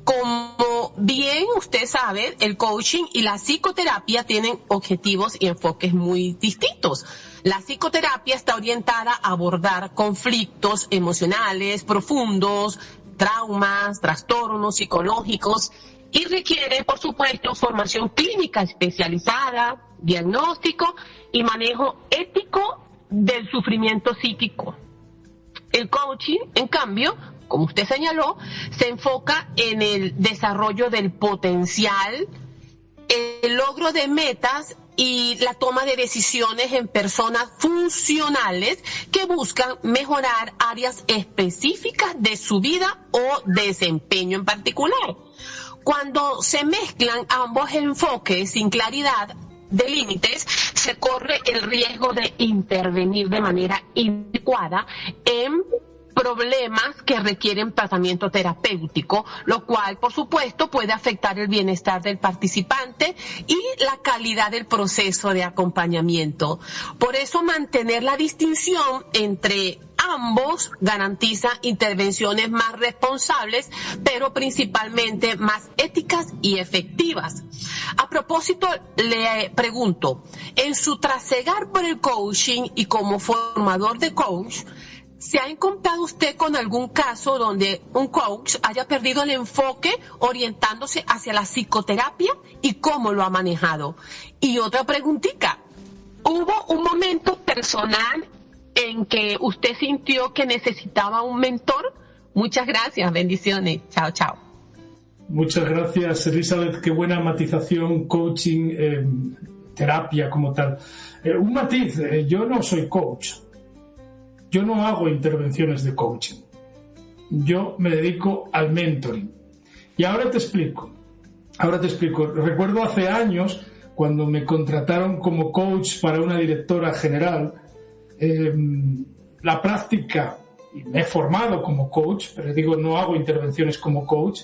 Como bien usted sabe, el coaching y la psicoterapia tienen objetivos y enfoques muy distintos. La psicoterapia está orientada a abordar conflictos emocionales profundos, traumas, trastornos psicológicos y requiere, por supuesto, formación clínica especializada, diagnóstico y manejo ético del sufrimiento psíquico. El coaching, en cambio, como usted señaló, se enfoca en el desarrollo del potencial, el logro de metas y la toma de decisiones en personas funcionales que buscan mejorar áreas específicas de su vida o desempeño en particular. Cuando se mezclan ambos enfoques sin claridad de límites, se corre el riesgo de intervenir de manera inadecuada en problemas que requieren tratamiento terapéutico, lo cual, por supuesto, puede afectar el bienestar del participante y la calidad del proceso de acompañamiento. Por eso, mantener la distinción entre ambos garantiza intervenciones más responsables, pero principalmente más éticas y efectivas. A propósito, le pregunto, en su trasegar por el coaching y como formador de coach, ¿se ha encontrado usted con algún caso donde un coach haya perdido el enfoque orientándose hacia la psicoterapia y cómo lo ha manejado? Y otra preguntita, ¿hubo un momento personal en que usted sintió que necesitaba un mentor? Muchas gracias, bendiciones. Chao, chao. Muchas gracias, Elizabeth. Qué buena matización, coaching, terapia como tal. Un matiz, yo no soy coach. Yo no hago intervenciones de coaching. Yo me dedico al mentoring. Y ahora te explico. Recuerdo hace años, cuando me contrataron como coach para una directora general, la práctica, y me he formado como coach, pero digo, no hago intervenciones como coach,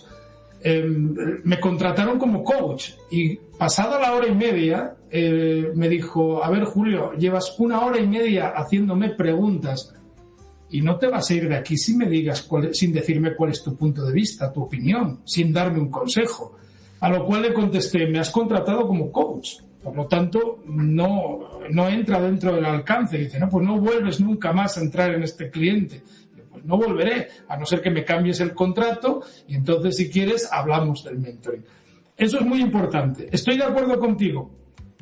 me contrataron como coach y pasada la hora y media me dijo, a ver, Julio, llevas 1 hora y media haciéndome preguntas y no te vas a ir de aquí sin decirme cuál es tu punto de vista, tu opinión, sin darme un consejo. A lo cual le contesté, me has contratado como coach, por lo tanto no entra dentro del alcance. Dice, no, pues no vuelves nunca más a entrar en este cliente. Pues no volveré, a no ser que me cambies el contrato y entonces, si quieres, hablamos del mentoring. Eso es muy importante. Estoy de acuerdo contigo.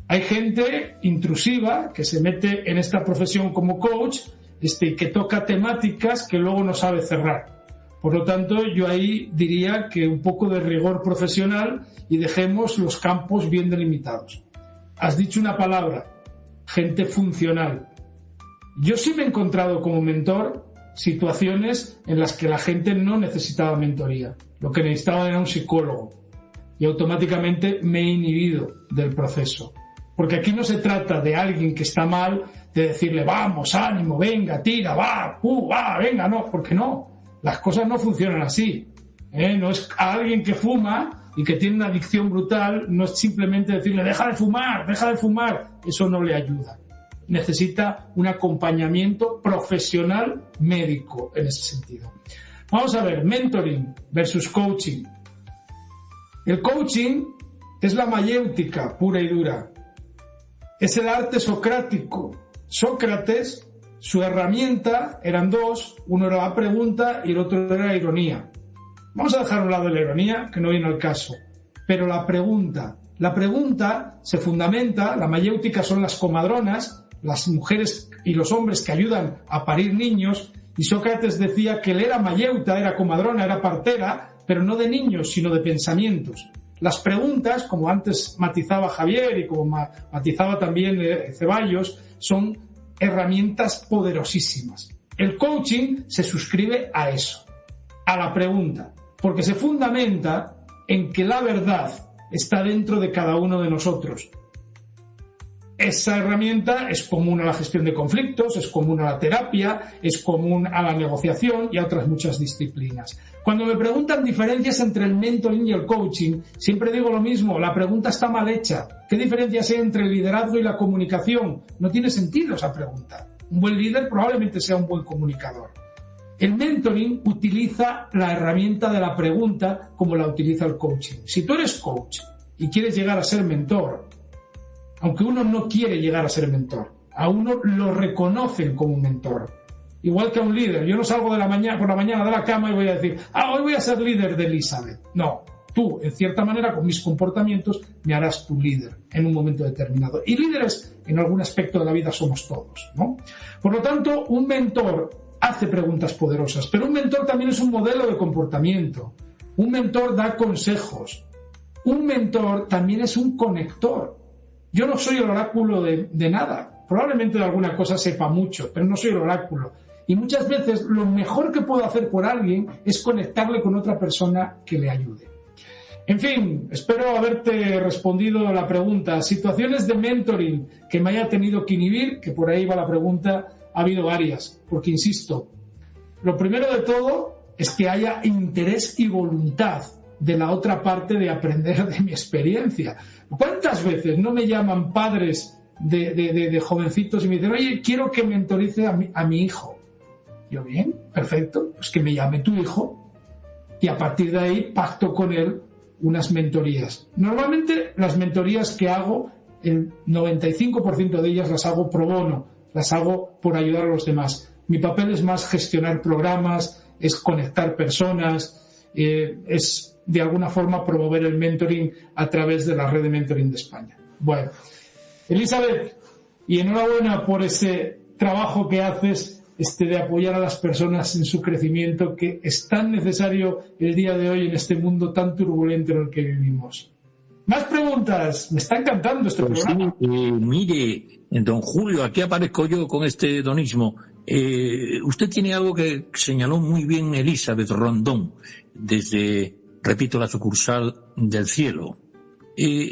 Hay gente intrusiva que se mete en esta profesión como coach y que toca temáticas que luego no sabe cerrar. Por lo tanto, yo ahí diría que un poco de rigor profesional y dejemos los campos bien delimitados. Has dicho una palabra, gente funcional. Yo sí me he encontrado como mentor situaciones en las que la gente no necesitaba mentoría. Lo que necesitaba era un psicólogo. Y automáticamente me he inhibido del proceso. Porque aquí no se trata de alguien que está mal, de decirle, vamos, ánimo, venga, tira, va, venga, no, porque no. Las cosas no funcionan así. No es a alguien que fuma y que tiene una adicción brutal, no es simplemente decirle, deja de fumar. Eso no le ayuda. Necesita un acompañamiento profesional médico en ese sentido. Vamos a ver, mentoring versus coaching. El coaching es la mayéutica pura y dura. Es el arte socrático. Sócrates, su herramienta eran dos, uno era la pregunta y el otro era la ironía. Vamos a dejar a un lado la ironía, que no viene al caso. Pero la pregunta se fundamenta, la mayéutica son las comadronas, las mujeres y los hombres que ayudan a parir niños, y Sócrates decía que él era mayeuta, era comadrona, era partera, pero no de niños, sino de pensamientos. Las preguntas, como antes matizaba Javier y como matizaba también Ceballos, son herramientas poderosísimas. El coaching se suscribe a eso, a la pregunta, porque se fundamenta en que la verdad está dentro de cada uno de nosotros. Esa herramienta es común a la gestión de conflictos, es común a la terapia, es común a la negociación y a otras muchas disciplinas. Cuando me preguntan diferencias entre el mentoring y el coaching, siempre digo lo mismo, la pregunta está mal hecha. ¿Qué diferencias hay entre el liderazgo y la comunicación? No tiene sentido esa pregunta. Un buen líder probablemente sea un buen comunicador. El mentoring utiliza la herramienta de la pregunta como la utiliza el coaching. Si tú eres coach y quieres llegar a ser mentor, aunque uno no quiere llegar a ser mentor, a uno lo reconocen como un mentor. Igual que a un líder. Yo no salgo por la mañana de la cama y voy a decir, hoy voy a ser líder de Elizabeth. No, tú, en cierta manera, con mis comportamientos, me harás tu líder en un momento determinado. Y líderes, en algún aspecto de la vida, somos todos, ¿no? Por lo tanto, un mentor hace preguntas poderosas, pero un mentor también es un modelo de comportamiento. Un mentor da consejos. Un mentor también es un conector. Yo no soy el oráculo de nada. Probablemente de alguna cosa sepa mucho, pero no soy el oráculo. Y muchas veces lo mejor que puedo hacer por alguien es conectarle con otra persona que le ayude. En fin, espero haberte respondido la pregunta. Situaciones de mentoring que me haya tenido que inhibir, que por ahí va la pregunta, ha habido varias. Porque, insisto, lo primero de todo es que haya interés y voluntad de la otra parte de aprender de mi experiencia. ¿Cuántas veces no me llaman padres de jovencitos y me dicen, oye, quiero que mentorice a mi hijo? Yo, bien, perfecto, pues que me llame tu hijo y a partir de ahí pacto con él unas mentorías. Normalmente las mentorías que hago, el 95% de ellas las hago pro bono, las hago por ayudar a los demás. Mi papel es más gestionar programas, es conectar personas, es de alguna forma promover el mentoring a través de la red de mentoring de España. Bueno, Elizabeth, y enhorabuena por ese trabajo que haces de apoyar a las personas en su crecimiento, que es tan necesario el día de hoy en este mundo tan turbulento en el que vivimos. Más preguntas, me está encantando este programa. Sí, mire, don Julio, aquí aparezco yo con este hedonismo. Usted tiene algo que señaló muy bien Elizabeth Rondón desde repito, la sucursal del cielo.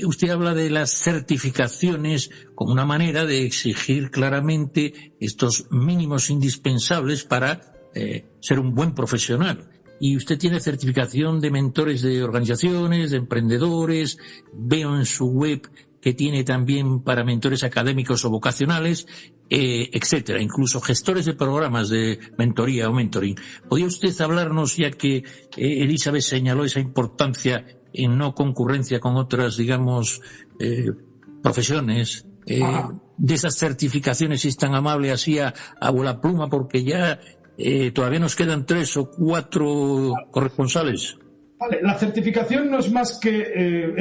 Usted habla de las certificaciones como una manera de exigir claramente estos mínimos indispensables para ser un buen profesional. Y usted tiene certificación de mentores de organizaciones, de emprendedores. Veo en su web que tiene también para mentores académicos o vocacionales, etcétera, incluso gestores de programas de mentoría o mentoring. ¿Podría usted hablarnos, ya que Elizabeth señaló esa importancia en no concurrencia con otras, digamos, profesiones, de esas certificaciones, si es tan amable, así a bola pluma, porque ya todavía nos quedan 3 o 4 corresponsales? Vale, la certificación no es más que,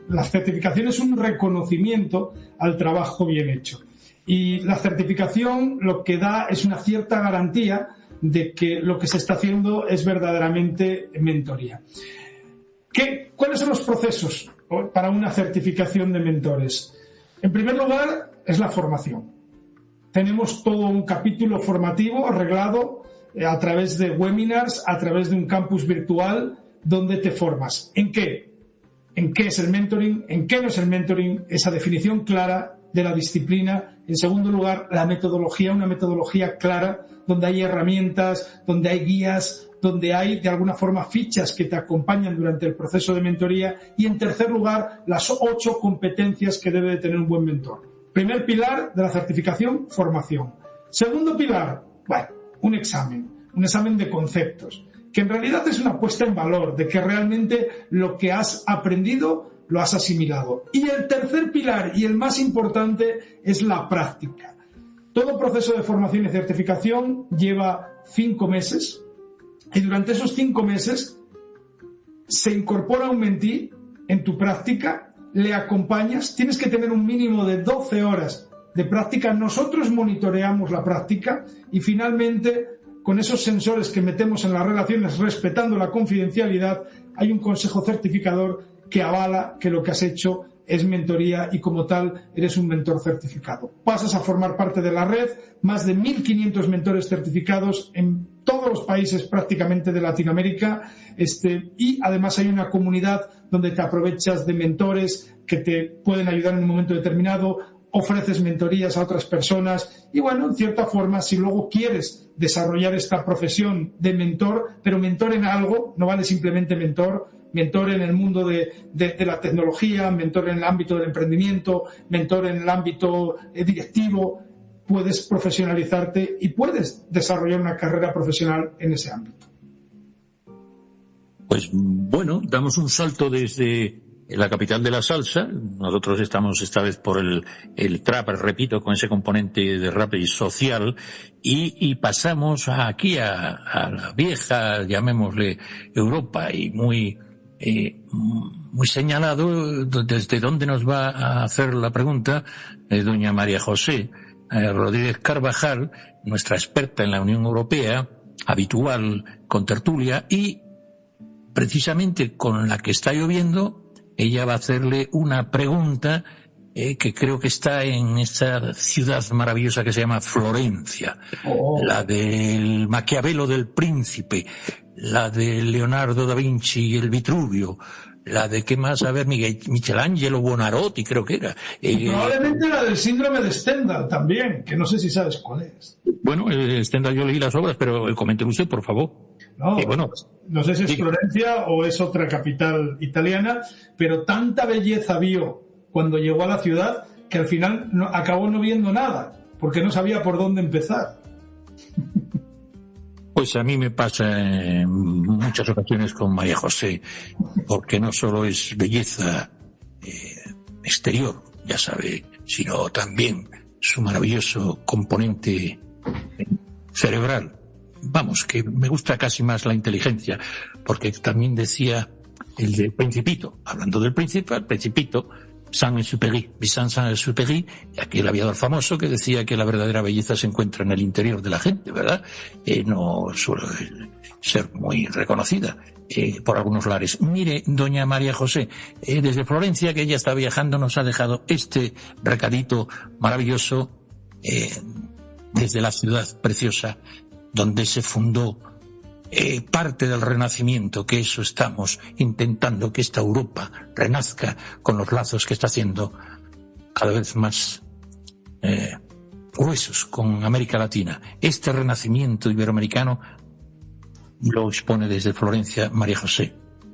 la certificación es un reconocimiento al trabajo bien hecho. Y la certificación lo que da es una cierta garantía de que lo que se está haciendo es verdaderamente mentoría. ¿Cuáles son los procesos para una certificación de mentores? En primer lugar, es la formación. Tenemos todo un capítulo formativo arreglado a través de webinars, a través de un campus virtual donde te formas. ¿En qué? ¿En qué es el mentoring? ¿En qué no es el mentoring? Esa definición clara de la disciplina. En segundo lugar, la metodología, una metodología clara donde hay herramientas, donde hay guías, donde hay de alguna forma fichas que te acompañan durante el proceso de mentoría. Y en tercer lugar, las 8 competencias que debe de tener un buen mentor. Primer pilar de la certificación, formación. Segundo pilar, un examen de conceptos, que en realidad es una puesta en valor de que realmente lo que has aprendido lo has asimilado. Y el tercer pilar, y el más importante, es la práctica. Todo proceso de formación y certificación lleva 5 meses, y durante esos 5 meses se incorpora un mentí en tu práctica, le acompañas, tienes que tener un mínimo de 12 horas de práctica. Nosotros monitoreamos la práctica y finalmente, con esos sensores que metemos en las relaciones respetando la confidencialidad, hay un consejo certificador que avala que lo que has hecho es mentoría y como tal eres un mentor certificado. Pasas a formar parte de la red, más de 1.500 mentores certificados en todos los países prácticamente de Latinoamérica, y además hay una comunidad donde te aprovechas de mentores que te pueden ayudar en un momento determinado, ofreces mentorías a otras personas y en cierta forma, si luego quieres desarrollar esta profesión de mentor, pero mentor en algo, no vale simplemente mentor en el mundo de la tecnología, mentor en el ámbito del emprendimiento, mentor en el ámbito directivo, puedes profesionalizarte y puedes desarrollar una carrera profesional en ese ámbito. Pues damos un salto desde la capital de la salsa. Nosotros estamos esta vez por el trap, repito, con ese componente de rap y social, y pasamos aquí a la vieja, llamémosle, Europa, y muy señalado desde dónde nos va a hacer la pregunta doña María José Rodríguez Carvajal, nuestra experta en la Unión Europea, habitual contertulia, y precisamente con la que está lloviendo, ella va a hacerle una pregunta que creo que está en esa ciudad maravillosa que se llama Florencia, la del Maquiavelo del Príncipe, la de Leonardo da Vinci y el Vitruvio, la de, ¿qué más? A ver, Michelangelo Buonarroti, creo que era. Probablemente la del síndrome de Stendhal también, que no sé si sabes cuál es. Bueno, Stendhal yo leí las obras, pero coméntelo usted, por favor. No, no sé si es Florencia o es otra capital italiana, pero tanta belleza vio cuando llegó a la ciudad que al final acabó no viendo nada, porque no sabía por dónde empezar. Pues a mí me pasa en muchas ocasiones con María José, porque no solo es belleza exterior, ya sabe, sino también su maravilloso componente cerebral. Vamos, que me gusta casi más la inteligencia, porque también decía el del Principito, hablando del príncipe, el Principito, Saint-Exupéry, Vicente Saint-Exupéry, aquel aviador famoso que decía que la verdadera belleza se encuentra en el interior de la gente, ¿verdad? No suele ser muy reconocida por algunos lares. Mire, doña María José, desde Florencia, que ella está viajando, nos ha dejado este recadito maravilloso desde la ciudad preciosa donde se fundó parte del renacimiento, que eso estamos intentando, que esta Europa renazca con los lazos que está haciendo cada vez más gruesos con América Latina. Este renacimiento iberoamericano lo expone desde Florencia María José.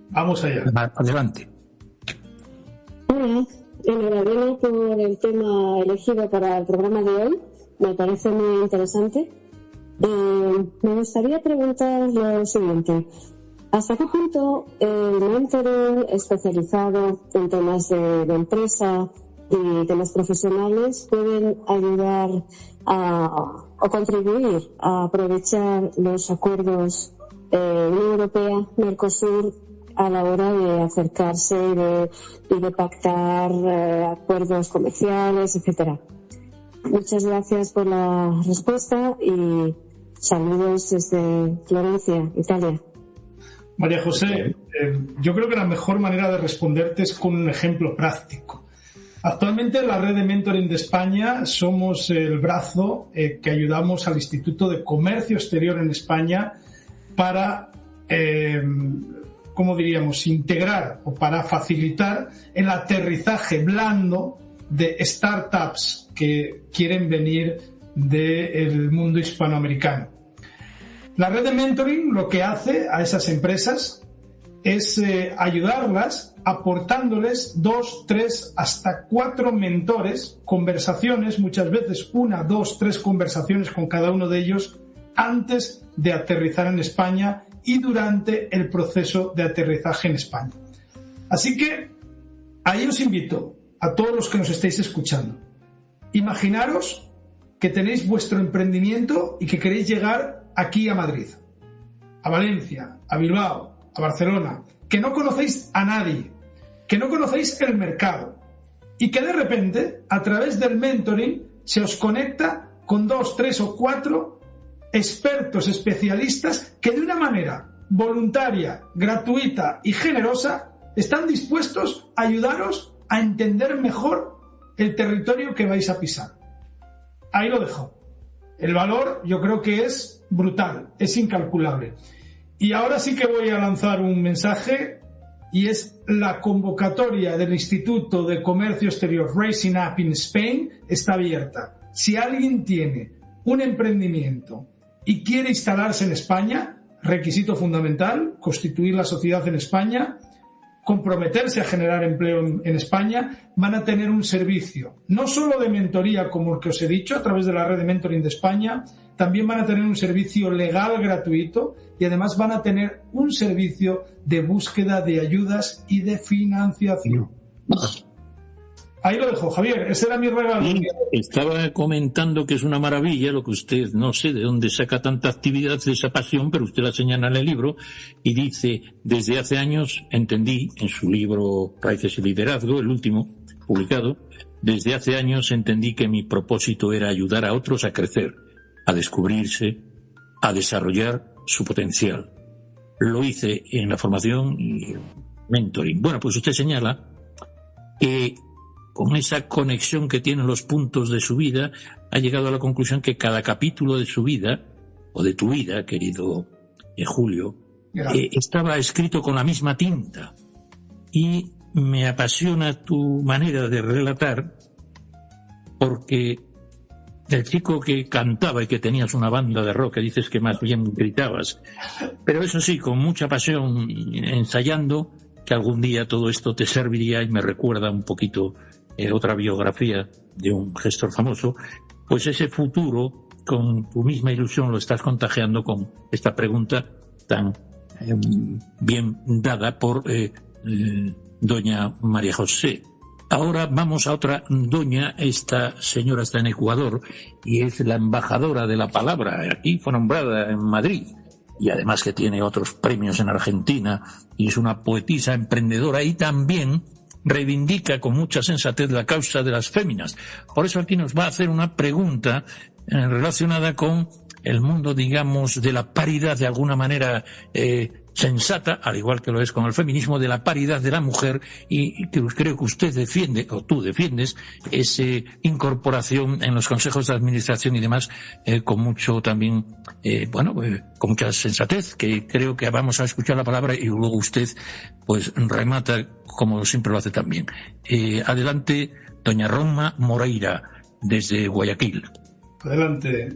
Vamos allá. Adelante. Hola, enhorabuena por el tema elegido para el programa de hoy. Me parece muy interesante. Me gustaría preguntar lo siguiente. ¿Hasta qué punto el mentoring especializado en temas de empresa y temas profesionales pueden ayudar o contribuir a aprovechar los acuerdos Unión Europea, Mercosur, a la hora de acercarse y de pactar acuerdos comerciales, etcétera? Muchas gracias por la respuesta y saludos desde Florencia, Italia. María José, yo creo que la mejor manera de responderte es con un ejemplo práctico. Actualmente en la red de mentoring de España somos el brazo que ayudamos al Instituto de Comercio Exterior en España para, ¿cómo diríamos?, integrar o para facilitar el aterrizaje blando de startups que quieren venir del mundo hispanoamericano. La red de mentoring lo que hace a esas empresas es ayudarlas aportándoles 2, 3, hasta 4 mentores, conversaciones, muchas veces 1, 2, 3 conversaciones con cada uno de ellos antes de aterrizar en España y durante el proceso de aterrizaje en España. Así que ahí os invito a todos los que nos estéis escuchando. Imaginaros que tenéis vuestro emprendimiento y que queréis llegar aquí a Madrid, a Valencia, a Bilbao, a Barcelona, que no conocéis a nadie, que no conocéis el mercado y que de repente, a través del mentoring, se os conecta con 2, 3 o 4 expertos especialistas que de una manera voluntaria, gratuita y generosa están dispuestos a ayudaros a entender mejor el territorio que vais a pisar. Ahí lo dejo. El valor yo creo que es brutal, es incalculable. Y ahora sí que voy a lanzar un mensaje y es la convocatoria del Instituto de Comercio Exterior Raising Up in Spain está abierta. Si alguien tiene un emprendimiento y quiere instalarse en España, requisito fundamental, constituir la sociedad en España, comprometerse a generar empleo en España, van a tener un servicio, no solo de mentoría como el que os he dicho a través de la red de mentoring de España, también van a tener un servicio legal gratuito y además van a tener un servicio de búsqueda de ayudas y de financiación. Ahí lo dejo, Javier, ese era mi regalo. Estaba comentando que es una maravilla lo que usted, no sé de dónde saca tanta actividad, de esa pasión, pero usted la señala en el libro y dice, desde hace años entendí, en su libro Raíces y Liderazgo, el último publicado, desde hace años entendí que mi propósito era ayudar a otros a crecer, a descubrirse, a desarrollar su potencial. Lo hice en la formación y mentoring. Bueno, pues usted señala que con esa conexión que tienen los puntos de su vida, ha llegado a la conclusión que cada capítulo de su vida, o de tu vida, querido Julio, estaba escrito con la misma tinta. Y me apasiona tu manera de relatar, porque el chico que cantaba y que tenías una banda de rock, que dices que más bien gritabas, pero eso sí, con mucha pasión, ensayando, que algún día todo esto te serviría, y me recuerda un poquito otra biografía de un gestor famoso, pues ese futuro, con tu misma ilusión, lo estás contagiando con esta pregunta tan bien dada por doña María José. Ahora vamos a otra doña. Esta señora está en Ecuador y es la embajadora de la palabra. Aquí fue nombrada en Madrid y además que tiene otros premios en Argentina y es una poetisa emprendedora y también reivindica con mucha sensatez la causa de las féminas. Por eso aquí nos va a hacer una pregunta relacionada con el mundo, digamos, de la paridad, de alguna manera sensata, al igual que lo es con el feminismo, de la paridad de la mujer, y que creo que usted defiende, o tú defiendes, esa incorporación en los consejos de administración y demás, con mucho también, con mucha sensatez, que creo que vamos a escuchar la palabra y luego usted pues remata como siempre lo hace también. Adelante, doña Roma Moreira, desde Guayaquil. Adelante.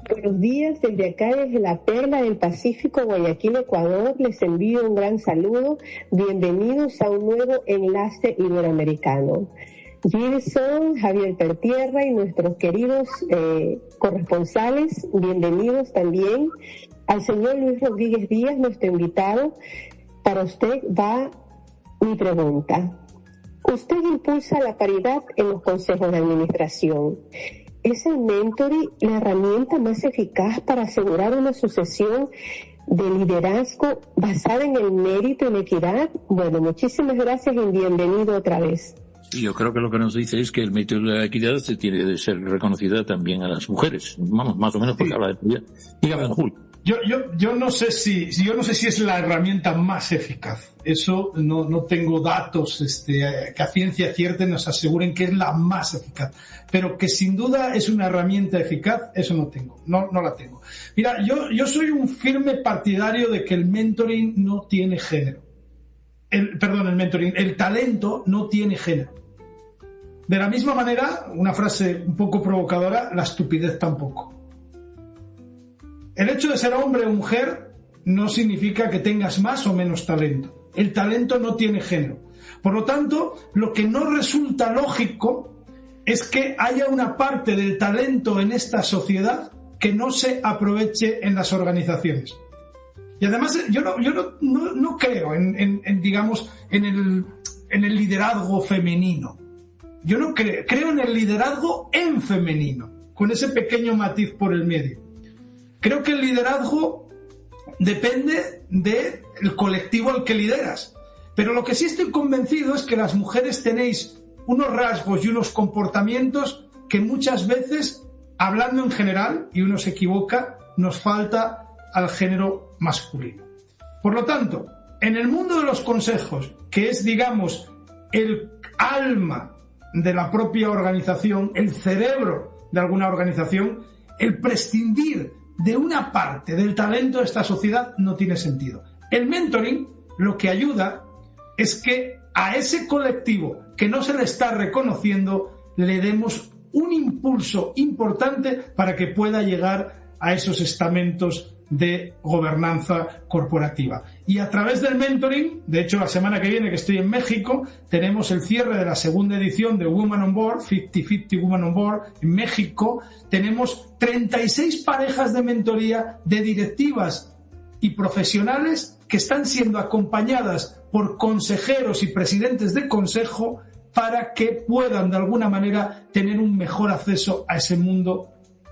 Buenos días, desde acá, desde la perla del Pacífico, Guayaquil, Ecuador, les envío un gran saludo. Bienvenidos a un nuevo enlace iberoamericano. Gilson, Javier Pertierra y nuestros queridos corresponsales, bienvenidos también. Al señor Luis Rodríguez Díaz, nuestro invitado, para usted va mi pregunta. Usted impulsa la paridad en los consejos de administración. ¿Es el mentoring la herramienta más eficaz para asegurar una sucesión de liderazgo basada en el mérito y la equidad? Bueno, muchísimas gracias y bienvenido otra vez. Sí, yo creo que lo que nos dice es que el mérito de la equidad se tiene de ser reconocida también a las mujeres. Vamos, más o menos porque habla de equidad. Dígame, don Julio. Yo no sé si es la herramienta más eficaz. Eso no tengo datos que a ciencia cierta nos aseguren que es la más eficaz. Pero que sin duda es una herramienta eficaz, eso no la tengo. Mira, yo soy un firme partidario de que el mentoring no tiene género. El talento no tiene género. De la misma manera, una frase un poco provocadora, la estupidez tampoco. El hecho de ser hombre o mujer no significa que tengas más o menos talento. El talento no tiene género. Por lo tanto, lo que no resulta lógico es que haya una parte del talento en esta sociedad que no se aproveche en las organizaciones. Y además, yo no creo en el liderazgo femenino. Yo no creo en el liderazgo en femenino, con ese pequeño matiz por el medio. Creo que el liderazgo depende del colectivo al que lideras. Pero lo que sí estoy convencido es que las mujeres tenéis unos rasgos y unos comportamientos que muchas veces, hablando en general, y uno se equivoca, nos falta al género masculino. Por lo tanto, en el mundo de los consejos, que es, digamos, el alma de la propia organización, el cerebro de alguna organización, el prescindir de una parte del talento de esta sociedad no tiene sentido. El mentoring lo que ayuda es que a ese colectivo que no se le está reconociendo le demos un impulso importante para que pueda llegar a esos estamentos de gobernanza corporativa. Y a través del mentoring, de hecho la semana que viene que estoy en México, tenemos el cierre de la segunda edición de Women on Board, 50-50 Women on Board, en México. Tenemos 36 parejas de mentoría de directivas y profesionales que están siendo acompañadas por consejeros y presidentes de consejo para que puedan de alguna manera tener un mejor acceso a ese mundo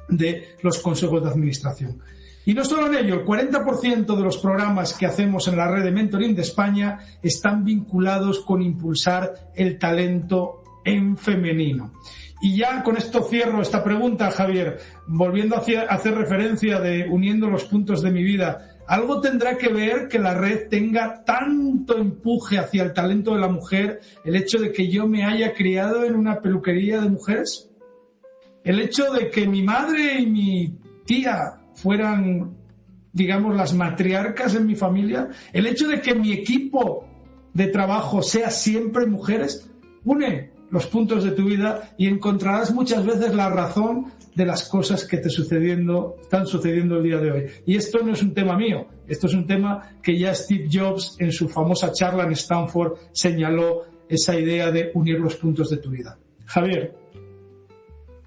de los consejos de administración. Y no solo en ello, el 40% de los programas que hacemos en la red de mentoring de España están vinculados con impulsar el talento en femenino. Y ya con esto cierro esta pregunta, Javier, volviendo a hacer referencia de uniendo los puntos de mi vida. ¿Algo tendrá que ver que la red tenga tanto empuje hacia el talento de la mujer, el hecho de que yo me haya criado en una peluquería de mujeres? ¿El hecho de que mi madre y mi tía fueran, digamos, las matriarcas en mi familia? ¿El hecho de que mi equipo de trabajo sea siempre mujeres? Une los puntos de tu vida y encontrarás muchas veces la razón de las cosas que están sucediendo el día de hoy. Y esto no es un tema mío, esto es un tema que ya Steve Jobs en su famosa charla en Stanford señaló, esa idea de unir los puntos de tu vida. Javier.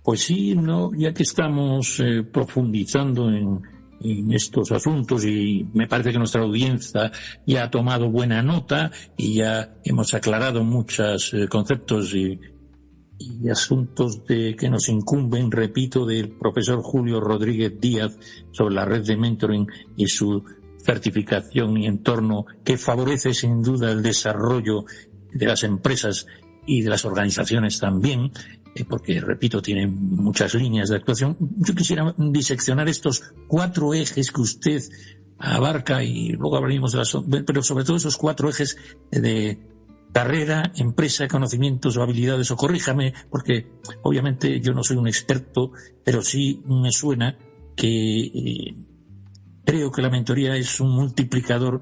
Pues sí, ya que estamos profundizando en estos asuntos, y me parece que nuestra audiencia ya ha tomado buena nota y ya hemos aclarado muchos conceptos y asuntos que nos incumben, repito, del profesor Julio Rodríguez Díaz sobre la red de mentoring y su certificación y entorno que favorece sin duda el desarrollo de las empresas y de las organizaciones también, porque, repito, tiene muchas líneas de actuación. Yo quisiera diseccionar estos 4 ejes que usted abarca, y luego hablaremos pero sobre todo esos 4 ejes de carrera, empresa, conocimientos o habilidades, o corríjame, porque obviamente yo no soy un experto, pero sí me suena que creo que la mentoría es un multiplicador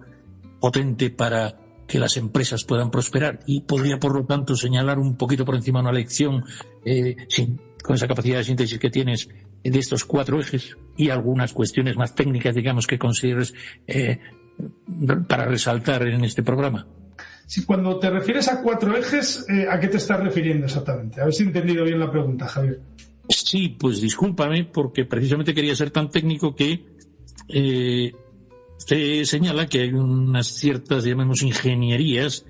potente para que las empresas puedan prosperar, y podría, por lo tanto, señalar un poquito por encima una lección con esa capacidad de síntesis que tienes de estos 4 ejes y algunas cuestiones más técnicas, digamos, que consideres para resaltar en este programa. Sí, cuando te refieres a 4 ejes, ¿a qué te estás refiriendo exactamente? A ver si he entendido bien la pregunta, Javier. Sí, pues discúlpame, porque precisamente quería ser tan técnico que usted señala que hay unas ciertas, llamemos, ingenierías,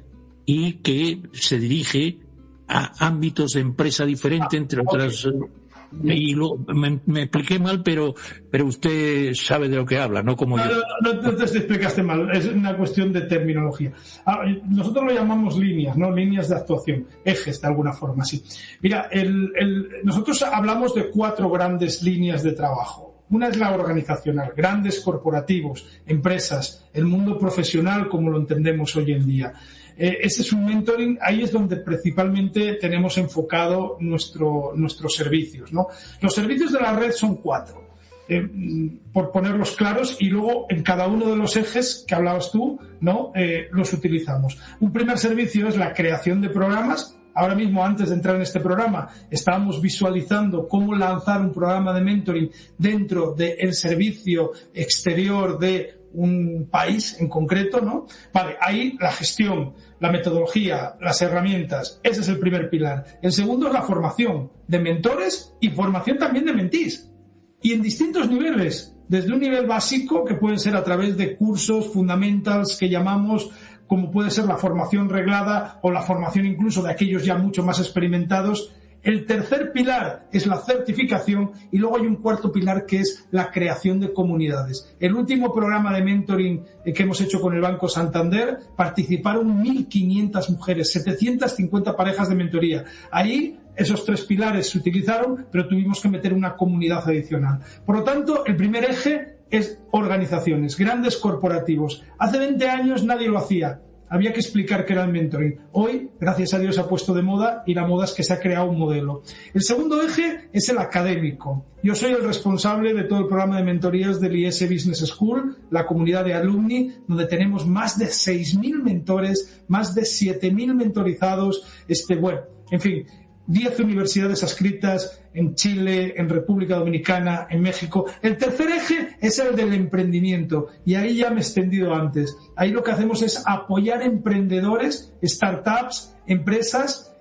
y que se dirige a ámbitos de empresa diferente, entre otras. Y me expliqué mal, pero usted sabe de lo que habla, no como yo. No te explicaste mal, es una cuestión de terminología. Nosotros lo llamamos líneas, ¿no? Líneas de actuación, ejes de alguna forma, sí. Mira, nosotros hablamos de 4 grandes líneas de trabajo. Una es la organizacional, grandes corporativos, empresas, el mundo profesional como lo entendemos hoy en día. Ese es un mentoring, ahí es donde principalmente tenemos enfocado nuestros servicios, ¿no? Los servicios de la red son 4, por ponerlos claros, y luego en cada uno de los ejes que hablabas tú, ¿no? Los utilizamos. Un primer servicio es la creación de programas. Ahora mismo, antes de entrar en este programa, estábamos visualizando cómo lanzar un programa de mentoring dentro del servicio exterior de un país en concreto, ¿no? Vale, ahí la gestión, la metodología, las herramientas, ese es el primer pilar. El segundo es la formación de mentores y formación también de mentees. Y en distintos niveles, desde un nivel básico, que puede ser a través de cursos fundamentals que llamamos, como puede ser la formación reglada o la formación incluso de aquellos ya mucho más experimentados. El tercer pilar es la certificación, y luego hay un cuarto pilar que es la creación de comunidades. El último programa de mentoring que hemos hecho con el Banco Santander, participaron 1.500 mujeres, 750 parejas de mentoría. Ahí esos 3 pilares se utilizaron, pero tuvimos que meter una comunidad adicional. Por lo tanto, el primer eje es organizaciones, grandes corporativos. Hace 20 años nadie lo hacía. Había que explicar qué era el mentoring. Hoy, gracias a Dios, se ha puesto de moda, y la moda es que se ha creado un modelo. El segundo eje es el académico. Yo soy el responsable de todo el programa de mentorías del IES Business School, la comunidad de alumni, donde tenemos más de 6.000 mentores, más de 7.000 mentorizados, en fin, 10 universidades adscritas en Chile, en República Dominicana, en México. El tercer eje es el del emprendimiento, y ahí ya me he extendido antes. Ahí lo que hacemos es apoyar emprendedores, startups, empresas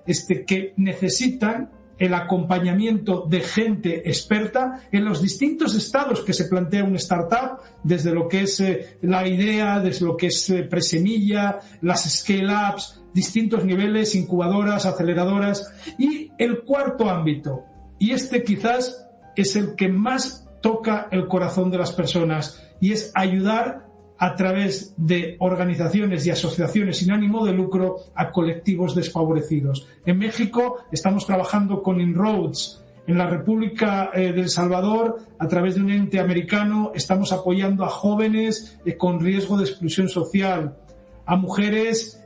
que necesitan el acompañamiento de gente experta en los distintos estados que se plantea una startup, desde lo que es la idea, desde lo que es presemilla, las scale-ups, distintos niveles, incubadoras, aceleradoras. Y el cuarto ámbito, y quizás es el que más toca el corazón de las personas, y es ayudar a través de organizaciones y asociaciones sin ánimo de lucro a colectivos desfavorecidos. En México estamos trabajando con Inroads. En la República de El Salvador, a través de un ente americano, estamos apoyando a jóvenes con riesgo de exclusión social, a mujeres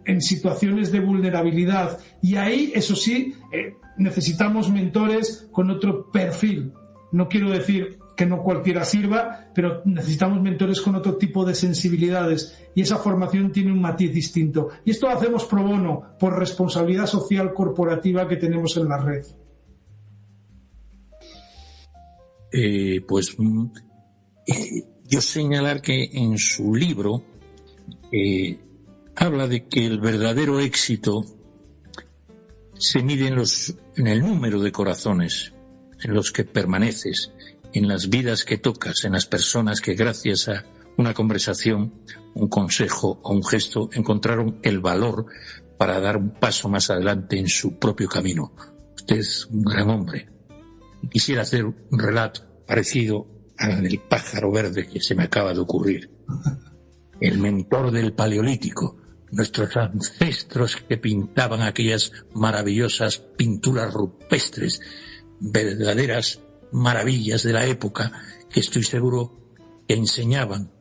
en situaciones de vulnerabilidad. Y ahí, eso sí, necesitamos mentores con otro perfil. No quiero decir que no cualquiera sirva, pero necesitamos mentores con otro tipo de sensibilidades, y esa formación tiene un matiz distinto. Y esto lo hacemos pro bono, por responsabilidad social corporativa que tenemos en la red. Yo señalar que en su libro habla de que el verdadero éxito se mide en el número de corazones en los que permaneces, en las vidas que tocas, en las personas que gracias a una conversación, un consejo o un gesto encontraron el valor para dar un paso más adelante en su propio camino. Usted es un gran hombre. Quisiera hacer un relato parecido al del pájaro verde que se me acaba de ocurrir. El mentor del Paleolítico, nuestros ancestros que pintaban aquellas maravillosas pinturas rupestres, verdaderas maravillas de la época, que estoy seguro que enseñaban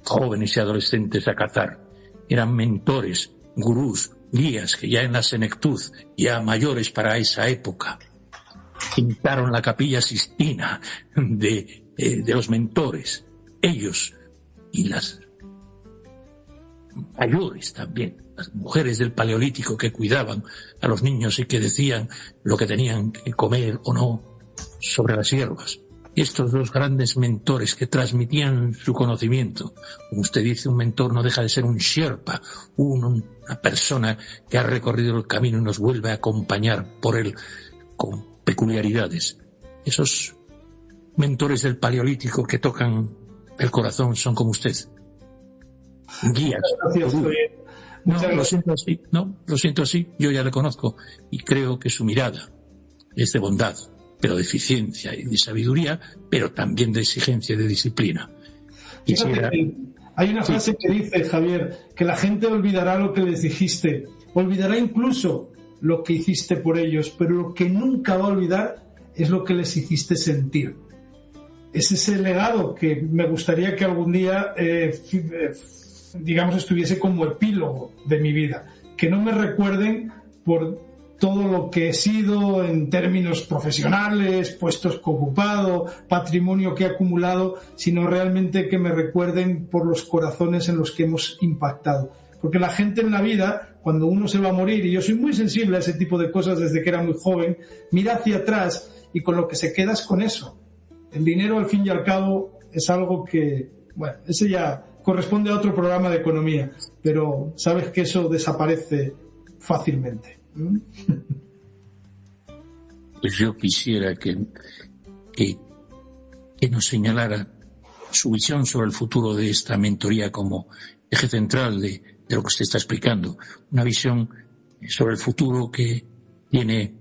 jóvenes y adolescentes a cazar. Eran mentores, gurús, guías que ya en la senectud, ya mayores para esa época, pintaron la Capilla Sistina de los mentores. Ellos y las mayores también, las mujeres del Paleolítico que cuidaban a los niños y que decían lo que tenían que comer o no sobre las hierbas. Estos dos grandes mentores que transmitían su conocimiento. Como usted dice, un mentor no deja de ser un Sherpa, una persona que ha recorrido el camino y nos vuelve a acompañar por él con peculiaridades. Esos mentores del Paleolítico que tocan el corazón son como usted. Guías. Lo siento así, yo ya le conozco y creo que su mirada es de bondad, pero de eficiencia y de sabiduría, pero también de exigencia y de disciplina. Hay una frase que dice, Javier, que la gente olvidará lo que les dijiste, olvidará incluso lo que hiciste por ellos, pero lo que nunca va a olvidar es lo que les hiciste sentir. Es ese legado que me gustaría que algún día, digamos, estuviese como epílogo de mi vida. Que no me recuerden por todo lo que he sido en términos profesionales, puestos que he ocupado, patrimonio que he acumulado, sino realmente que me recuerden por los corazones en los que hemos impactado. Porque la gente en la vida, cuando uno se va a morir, y yo soy muy sensible a ese tipo de cosas desde que era muy joven, mira hacia atrás y con lo que se queda es con eso. El dinero, al fin y al cabo, es algo que, bueno, ese ya corresponde a otro programa de economía, pero sabes que eso desaparece fácilmente. Pues yo quisiera que nos señalara su visión sobre el futuro de esta mentoría como eje central de lo que usted está explicando. Una visión sobre el futuro que tiene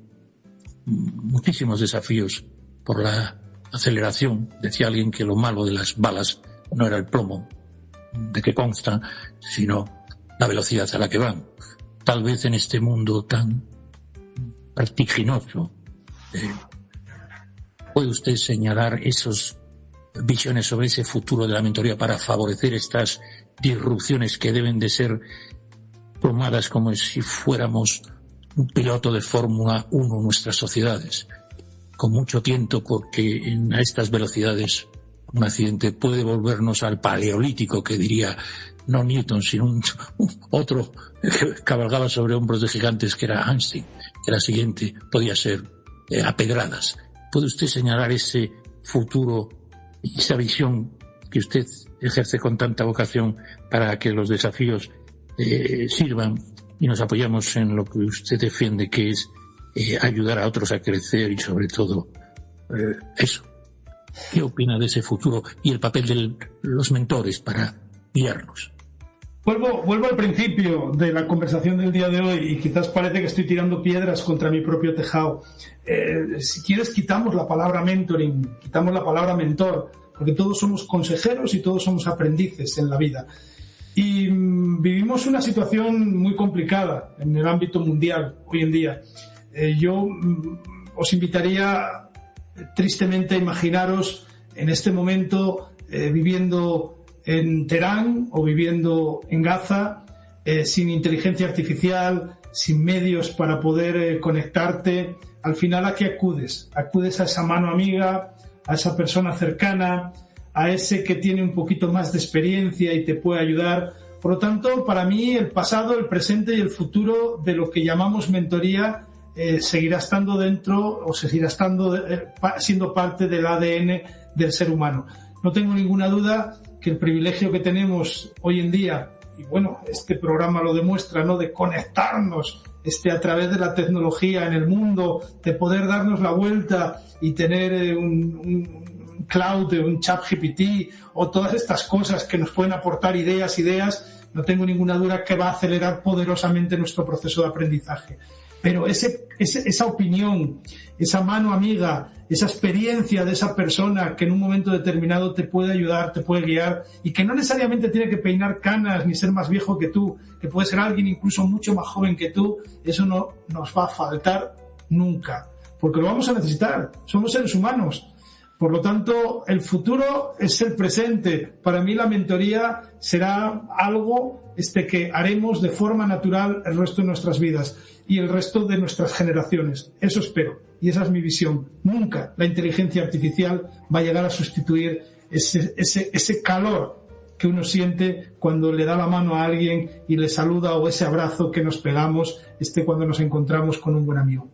muchísimos desafíos por la aceleración. Decía alguien que lo malo de las balas no era el plomo de que consta, sino la velocidad a la que van. Tal vez en este mundo tan vertiginoso, ¿puede usted señalar esas visiones sobre ese futuro de la mentoría para favorecer estas disrupciones que deben de ser tomadas como si fuéramos un piloto de Fórmula 1 en nuestras sociedades, con mucho tiento, porque a estas velocidades un accidente puede volvernos al Paleolítico, que diría no Newton, sino otro que cabalgaba sobre hombros de gigantes, que era Einstein, que la siguiente podía ser a pedradas. ¿Puede usted señalar ese futuro y esa visión que usted ejerce con tanta vocación para que los desafíos sirvan y nos apoyamos en lo que usted defiende, que es ayudar a otros a crecer y sobre todo eso? ¿Qué opina de ese futuro y el papel de los mentores para guiarnos? Vuelvo al principio de la conversación del día de hoy y quizás parece que estoy tirando piedras contra mi propio tejado. Si quieres, quitamos la palabra mentoring, quitamos la palabra mentor, porque todos somos consejeros y todos somos aprendices en la vida. Y vivimos una situación muy complicada en el ámbito mundial hoy en día. Yo os invitaría tristemente a imaginaros en este momento viviendo en Teherán o viviendo en Gaza, sin inteligencia artificial, sin medios para poder conectarte. Al final, ¿a qué acudes? Acudes a esa mano amiga, a esa persona cercana, a ese que tiene un poquito más de experiencia y te puede ayudar. Por lo tanto, para mí, el pasado, el presente y el futuro de lo que llamamos mentoría seguirá estando dentro o seguirá siendo parte del ADN del ser humano. No tengo ninguna duda que el privilegio que tenemos hoy en día, y bueno, este programa lo demuestra, ¿no?, de conectarnos a través de la tecnología en el mundo, de poder darnos la vuelta y tener un cloud, un ChatGPT o todas estas cosas que nos pueden aportar ideas, no tengo ninguna duda que va a acelerar poderosamente nuestro proceso de aprendizaje. Pero esa opinión, esa mano amiga, esa experiencia de esa persona que en un momento determinado te puede ayudar, te puede guiar y que no necesariamente tiene que peinar canas ni ser más viejo que tú, que puede ser alguien incluso mucho más joven que tú, eso no nos va a faltar nunca, porque lo vamos a necesitar, somos seres humanos. Por lo tanto, el futuro es el presente. Para mí la mentoría será algo que haremos de forma natural el resto de nuestras vidas y el resto de nuestras generaciones. Eso espero y esa es mi visión. Nunca la inteligencia artificial va a llegar a sustituir ese calor que uno siente cuando le da la mano a alguien y le saluda, o ese abrazo que nos pegamos cuando nos encontramos con un buen amigo.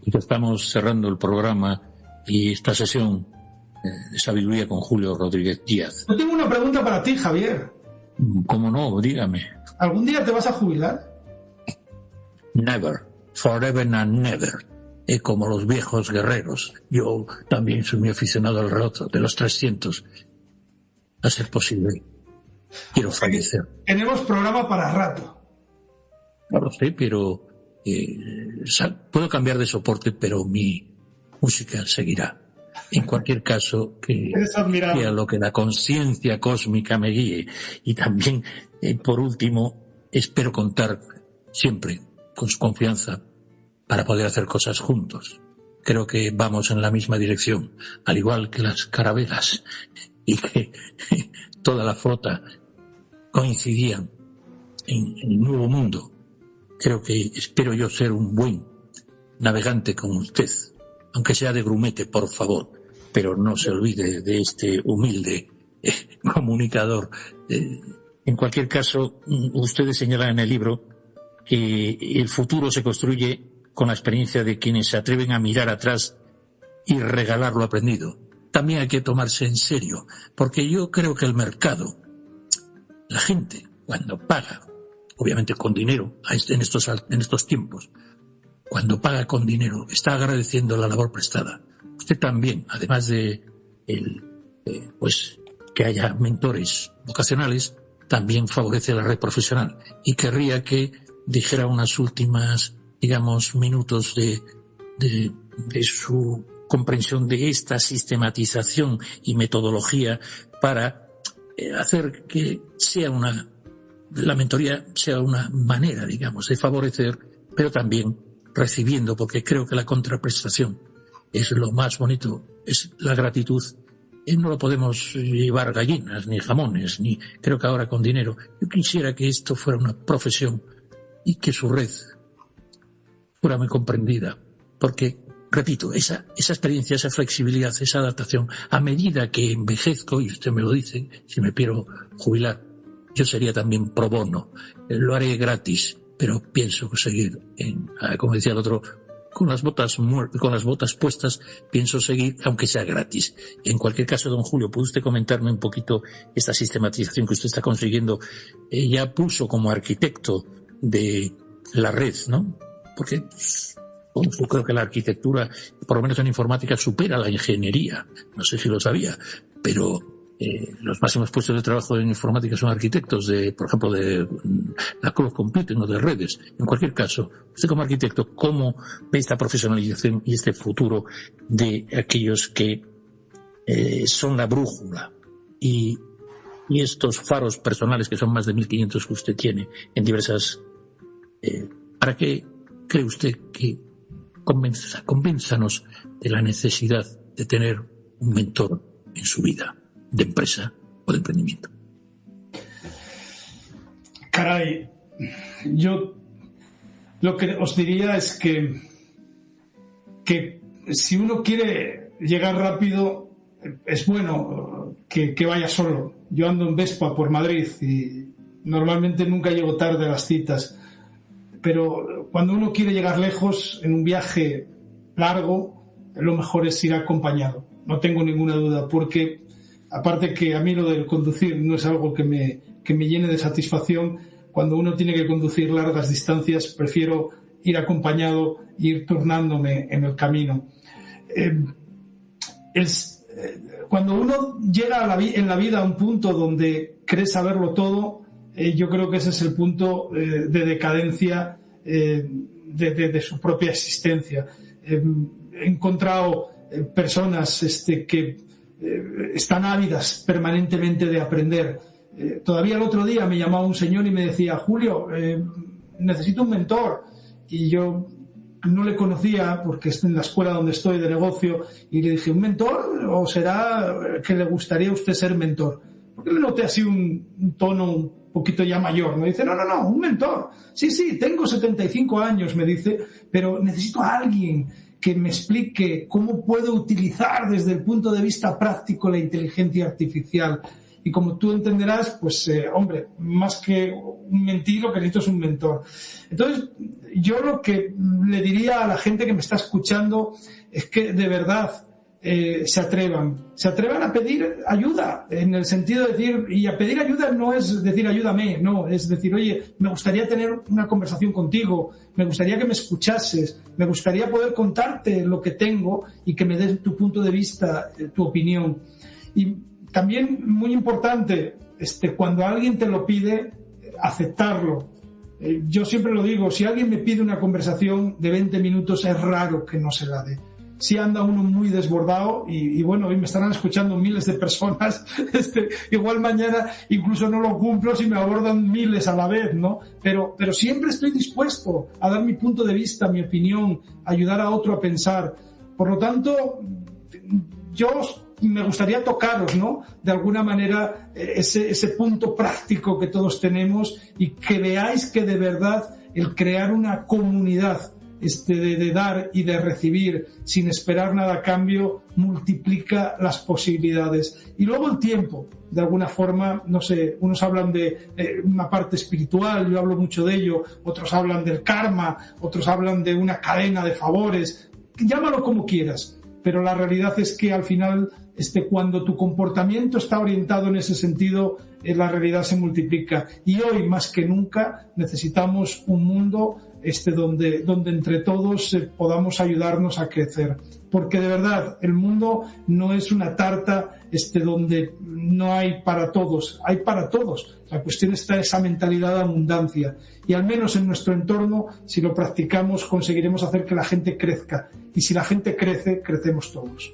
Ya estamos cerrando el programa y esta sesión de sabiduría con Julio Rodríguez Díaz. Yo tengo una pregunta para ti, Javier. ¿Cómo no? Dígame. ¿Algún día te vas a jubilar? Never. Forever and never. Como los viejos guerreros. Yo también soy muy aficionado al reloj de los 300. A ser posible. Quiero fallecer. Tenemos programa para rato. No lo sé, pero puedo cambiar de soporte, pero mi música seguirá. En cualquier caso, que sea lo que la conciencia cósmica me guíe. Y también, por último, espero contar siempre con su confianza para poder hacer cosas juntos. Creo que vamos en la misma dirección, al igual que las carabelas, y que toda la flota coincidían en el nuevo mundo. Creo que espero yo ser un buen navegante con usted, aunque sea de grumete, por favor, pero no se olvide de este humilde comunicador. En cualquier caso, ustedes señalan en el libro que el futuro se construye con la experiencia de quienes se atreven a mirar atrás y regalar lo aprendido. También hay que tomarse en serio, porque yo creo que el mercado, la gente, cuando paga, obviamente con dinero, en estos tiempos, cuando paga con dinero, está agradeciendo la labor prestada. Usted también, además de que haya mentores vocacionales, también favorece la red profesional. Y querría que dijera unas últimas, minutos de su comprensión de esta sistematización y metodología para hacer que la mentoría sea una manera, de favorecer, pero también recibiendo, porque creo que la contraprestación es lo más bonito, es la gratitud. No lo podemos llevar gallinas, ni jamones, ni creo que ahora con dinero. Yo quisiera que esto fuera una profesión y que su red fuera muy comprendida, porque, repito, esa experiencia, esa flexibilidad, esa adaptación, a medida que envejezco, y usted me lo dice, si me quiero jubilar, yo sería también pro bono, lo haré gratis, pero pienso seguir como decía el otro, con las botas puestas, pienso seguir, aunque sea gratis. En cualquier caso, don Julio, ¿puede usted comentarme un poquito esta sistematización que usted está consiguiendo? Ya puso como arquitecto de la red, ¿no? Porque yo creo que la arquitectura, por lo menos en informática, supera la ingeniería. No sé si lo sabía, pero los máximos puestos de trabajo en informática son arquitectos por ejemplo, de la cloud computing o de redes. En cualquier caso, usted como arquitecto, ¿cómo ve esta profesionalización y este futuro de aquellos que son la brújula y estos faros personales, que son más de 1.500 que usted tiene en diversas... ¿Para qué cree usted que convénzanos de la necesidad de tener un mentor en su vida, de empresa o de emprendimiento? Caray, yo lo que os diría es que si uno quiere llegar rápido, es bueno que vaya solo. Yo ando en Vespa por Madrid y normalmente nunca llego tarde a las citas, pero cuando uno quiere llegar lejos en un viaje largo, lo mejor es ir acompañado, no tengo ninguna duda, porque aparte que a mí lo del conducir no es algo que me llene de satisfacción. Cuando uno tiene que conducir largas distancias, prefiero ir acompañado e ir turnándome en el camino. Cuando uno llega en la vida a un punto donde cree saberlo todo, yo creo que ese es el punto de decadencia de su propia existencia. He encontrado personas que están ávidas permanentemente de aprender. Todavía el otro día me llamaba un señor y me decía: Julio, necesito un mentor. Y yo no le conocía porque es en la escuela donde estoy de negocio, y le dije, ¿un mentor? ¿O será que le gustaría a usted ser mentor? Porque le noté así un tono un poquito ya mayor. Me dice, no, un mentor. Sí, tengo 75 años, me dice, pero necesito a alguien que me explique cómo puedo utilizar desde el punto de vista práctico la inteligencia artificial. Y como tú entenderás, pues, hombre, más que un mentir, lo que necesito es un mentor. Entonces, yo lo que le diría a la gente que me está escuchando es que de verdad se atrevan a pedir ayuda, en el sentido de decir, y a pedir ayuda no es decir ayúdame, no, es decir, oye, me gustaría tener una conversación contigo, me gustaría que me escuchases, me gustaría poder contarte lo que tengo y que me des tu punto de vista, tu opinión. Y también, muy importante, cuando alguien te lo pide, aceptarlo. Yo siempre lo digo, si alguien me pide una conversación de 20 minutos, es raro que no se la dé. Si anda uno muy desbordado y bueno, hoy me estarán escuchando miles de personas, igual mañana incluso no lo cumplo si me abordan miles a la vez, ¿no? Pero siempre estoy dispuesto a dar mi punto de vista, mi opinión, ayudar a otro a pensar. Por lo tanto, yo me gustaría tocaros, ¿no? De alguna manera ese punto práctico que todos tenemos, y que veáis que de verdad el crear una comunidad de dar y de recibir sin esperar nada a cambio multiplica las posibilidades. Y luego el tiempo, de alguna forma, no sé, unos hablan de una parte espiritual, yo hablo mucho de ello, otros hablan del karma, otros hablan de una cadena de favores, llámalo como quieras, pero la realidad es que al final cuando tu comportamiento está orientado en ese sentido, la realidad se multiplica. Y hoy, más que nunca, necesitamos un mundo donde entre todos podamos ayudarnos a crecer. Porque de verdad, el mundo no es una tarta donde no hay para todos, hay para todos. La cuestión está en esa mentalidad de abundancia. Y al menos en nuestro entorno, si lo practicamos, conseguiremos hacer que la gente crezca. Y si la gente crece, crecemos todos.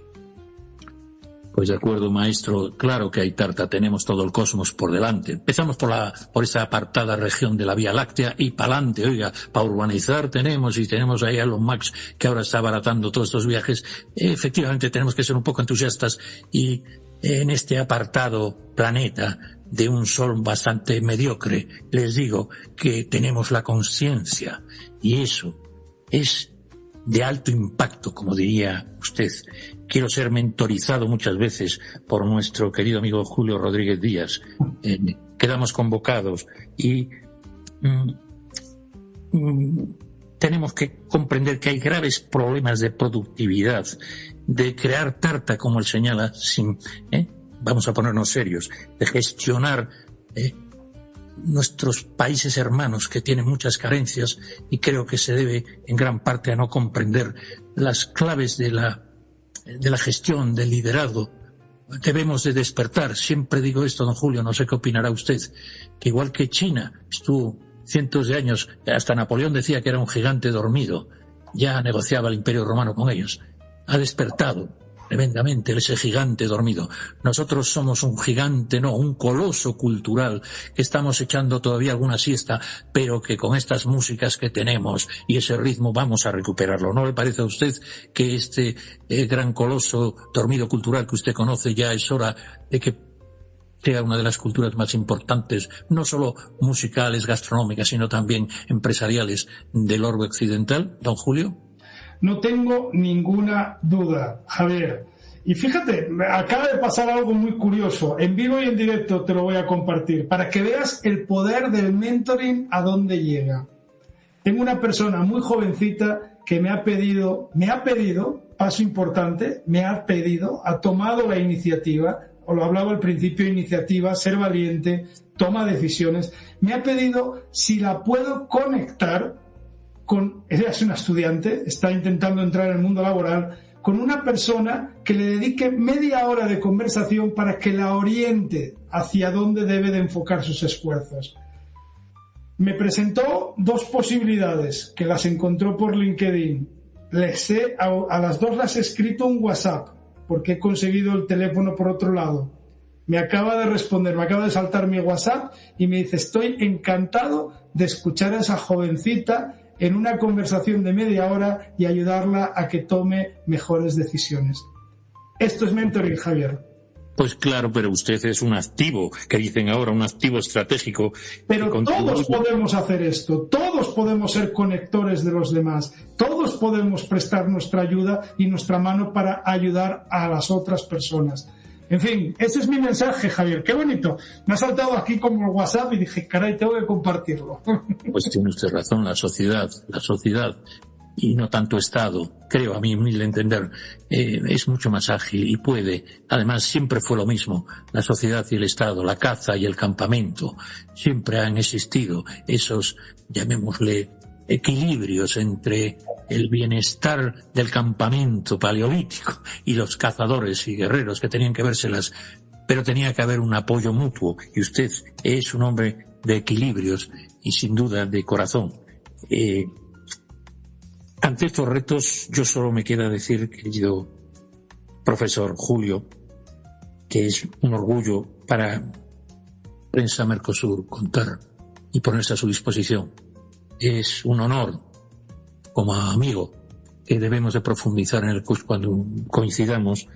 Pues de acuerdo, maestro. Claro que hay tarta, tenemos todo el cosmos por delante. Empezamos por esa apartada región de la Vía Láctea y pa'lante. Oiga, para urbanizar tenemos ahí a Elon Musk, que ahora está abaratando todos estos viajes. Efectivamente tenemos que ser un poco entusiastas, y en este apartado planeta de un sol bastante mediocre, les digo que tenemos la conciencia, y eso es de alto impacto, como diría usted. Quiero ser mentorizado muchas veces por nuestro querido amigo Julio Rodríguez Díaz. Quedamos convocados y tenemos que comprender que hay graves problemas de productividad, de crear tarta, como él señala, vamos a ponernos serios, de gestionar nuestros países hermanos, que tienen muchas carencias, y creo que se debe en gran parte a no comprender las claves de la gestión, del liderazgo. Debemos de despertar. Siempre digo esto, don Julio, no sé qué opinará usted, que igual que China estuvo cientos de años, hasta Napoleón decía que era un gigante dormido, ya negociaba el Imperio Romano con ellos, ha despertado tremendamente ese gigante dormido. Nosotros somos un gigante, no, un coloso cultural, que estamos echando todavía alguna siesta, pero que con estas músicas que tenemos y ese ritmo vamos a recuperarlo. ¿No le parece a usted que este gran coloso dormido cultural que usted conoce ya es hora de que sea una de las culturas más importantes, no solo musicales, gastronómicas, sino también empresariales del orbe occidental, don Julio? No tengo ninguna duda, Javier. Y fíjate, acaba de pasar algo muy curioso. En vivo y en directo te lo voy a compartir para que veas el poder del mentoring a dónde llega. Tengo una persona muy jovencita que me ha pedido, paso importante, ha tomado la iniciativa, o lo hablaba al principio, iniciativa, ser valiente, toma decisiones. Me ha pedido si la puedo conectar ella es una estudiante, está intentando entrar en el mundo laboral, con una persona que le dedique media hora de conversación para que la oriente hacia dónde debe de enfocar sus esfuerzos. Me presentó dos posibilidades, que las encontró por LinkedIn. A las dos las he escrito un WhatsApp, porque he conseguido el teléfono por otro lado. Me acaba de responder, me acaba de saltar mi WhatsApp y me dice: estoy encantado de escuchar a esa jovencita en una conversación de media hora y ayudarla a que tome mejores decisiones. Esto es mentoring, Javier. Pues claro, pero usted es un activo, que dicen ahora, un activo estratégico. Pero todos podemos hacer esto, todos podemos ser conectores de los demás, todos podemos prestar nuestra ayuda y nuestra mano para ayudar a las otras personas. En fin, ese es mi mensaje, Javier. Qué bonito. Me ha saltado aquí como el WhatsApp y dije, caray, tengo que compartirlo. Pues tiene usted razón, la sociedad, y no tanto Estado, creo, a mi humilde entender, es mucho más ágil y puede. Además, siempre fue lo mismo, la sociedad y el Estado, la caza y el campamento. Siempre han existido esos, llamémosle, equilibrios entre el bienestar del campamento paleolítico y los cazadores y guerreros que tenían que vérselas, pero tenía que haber un apoyo mutuo, y usted es un hombre de equilibrios y sin duda de corazón. Ante estos retos, yo solo me queda decir, querido profesor Julio, que es un orgullo para Prensa Mercosur contar y ponerse a su disposición. Es un honor, como amigo, que debemos de profundizar en el curso cuando coincidamos,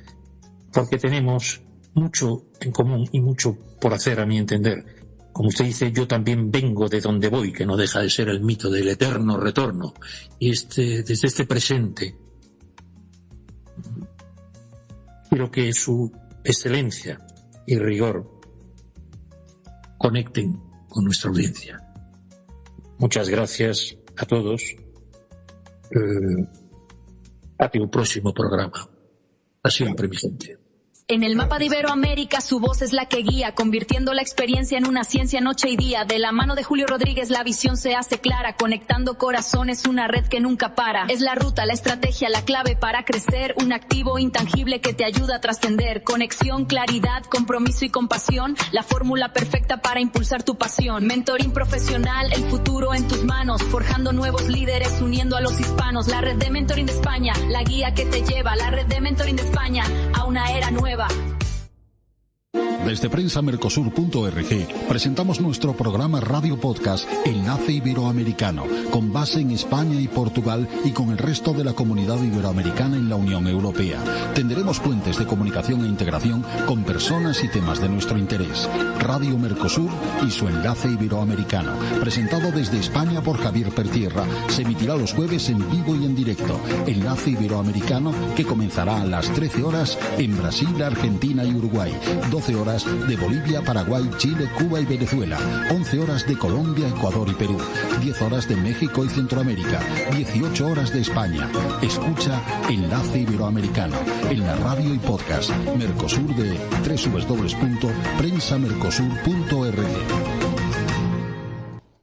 porque tenemos mucho en común y mucho por hacer, a mi entender. Como usted dice, yo también vengo de donde voy, que no deja de ser el mito del eterno retorno. Y desde este presente, quiero que su excelencia y rigor conecten con nuestra audiencia. Muchas gracias a todos. Hasta un próximo programa. A siempre, mi gente. En el mapa de Iberoamérica su voz es la que guía, convirtiendo la experiencia en una ciencia noche y día. De la mano de Julio Rodríguez la visión se hace clara, conectando corazones, una red que nunca para. Es la ruta, la estrategia, la clave para crecer, un activo intangible que te ayuda a trascender. Conexión, claridad, compromiso y compasión, la fórmula perfecta para impulsar tu pasión. Mentoring profesional, el futuro en tus manos, forjando nuevos líderes, uniendo a los hispanos. La red de Mentoring de España, la guía que te lleva, la red de Mentoring de España a una era nueva. Desde prensamercosur.org presentamos nuestro programa Radio Podcast Enlace Iberoamericano, con base en España y Portugal y con el resto de la comunidad iberoamericana en la Unión Europea. Tendremos puentes de comunicación e integración con personas y temas de nuestro interés. Radio Mercosur y su Enlace Iberoamericano, presentado desde España por Javier Pertierra, se emitirá los jueves en vivo y en directo. Enlace Iberoamericano, que comenzará a las 13 horas en Brasil, Argentina y Uruguay, 12 horas de Bolivia, Paraguay, Chile, Cuba y Venezuela, 11 horas de Colombia, Ecuador y Perú, 10 horas de México y Centroamérica, 18 horas de España. Escucha Enlace Iberoamericano en la radio y podcast Mercosur de www.prensamercosur.org.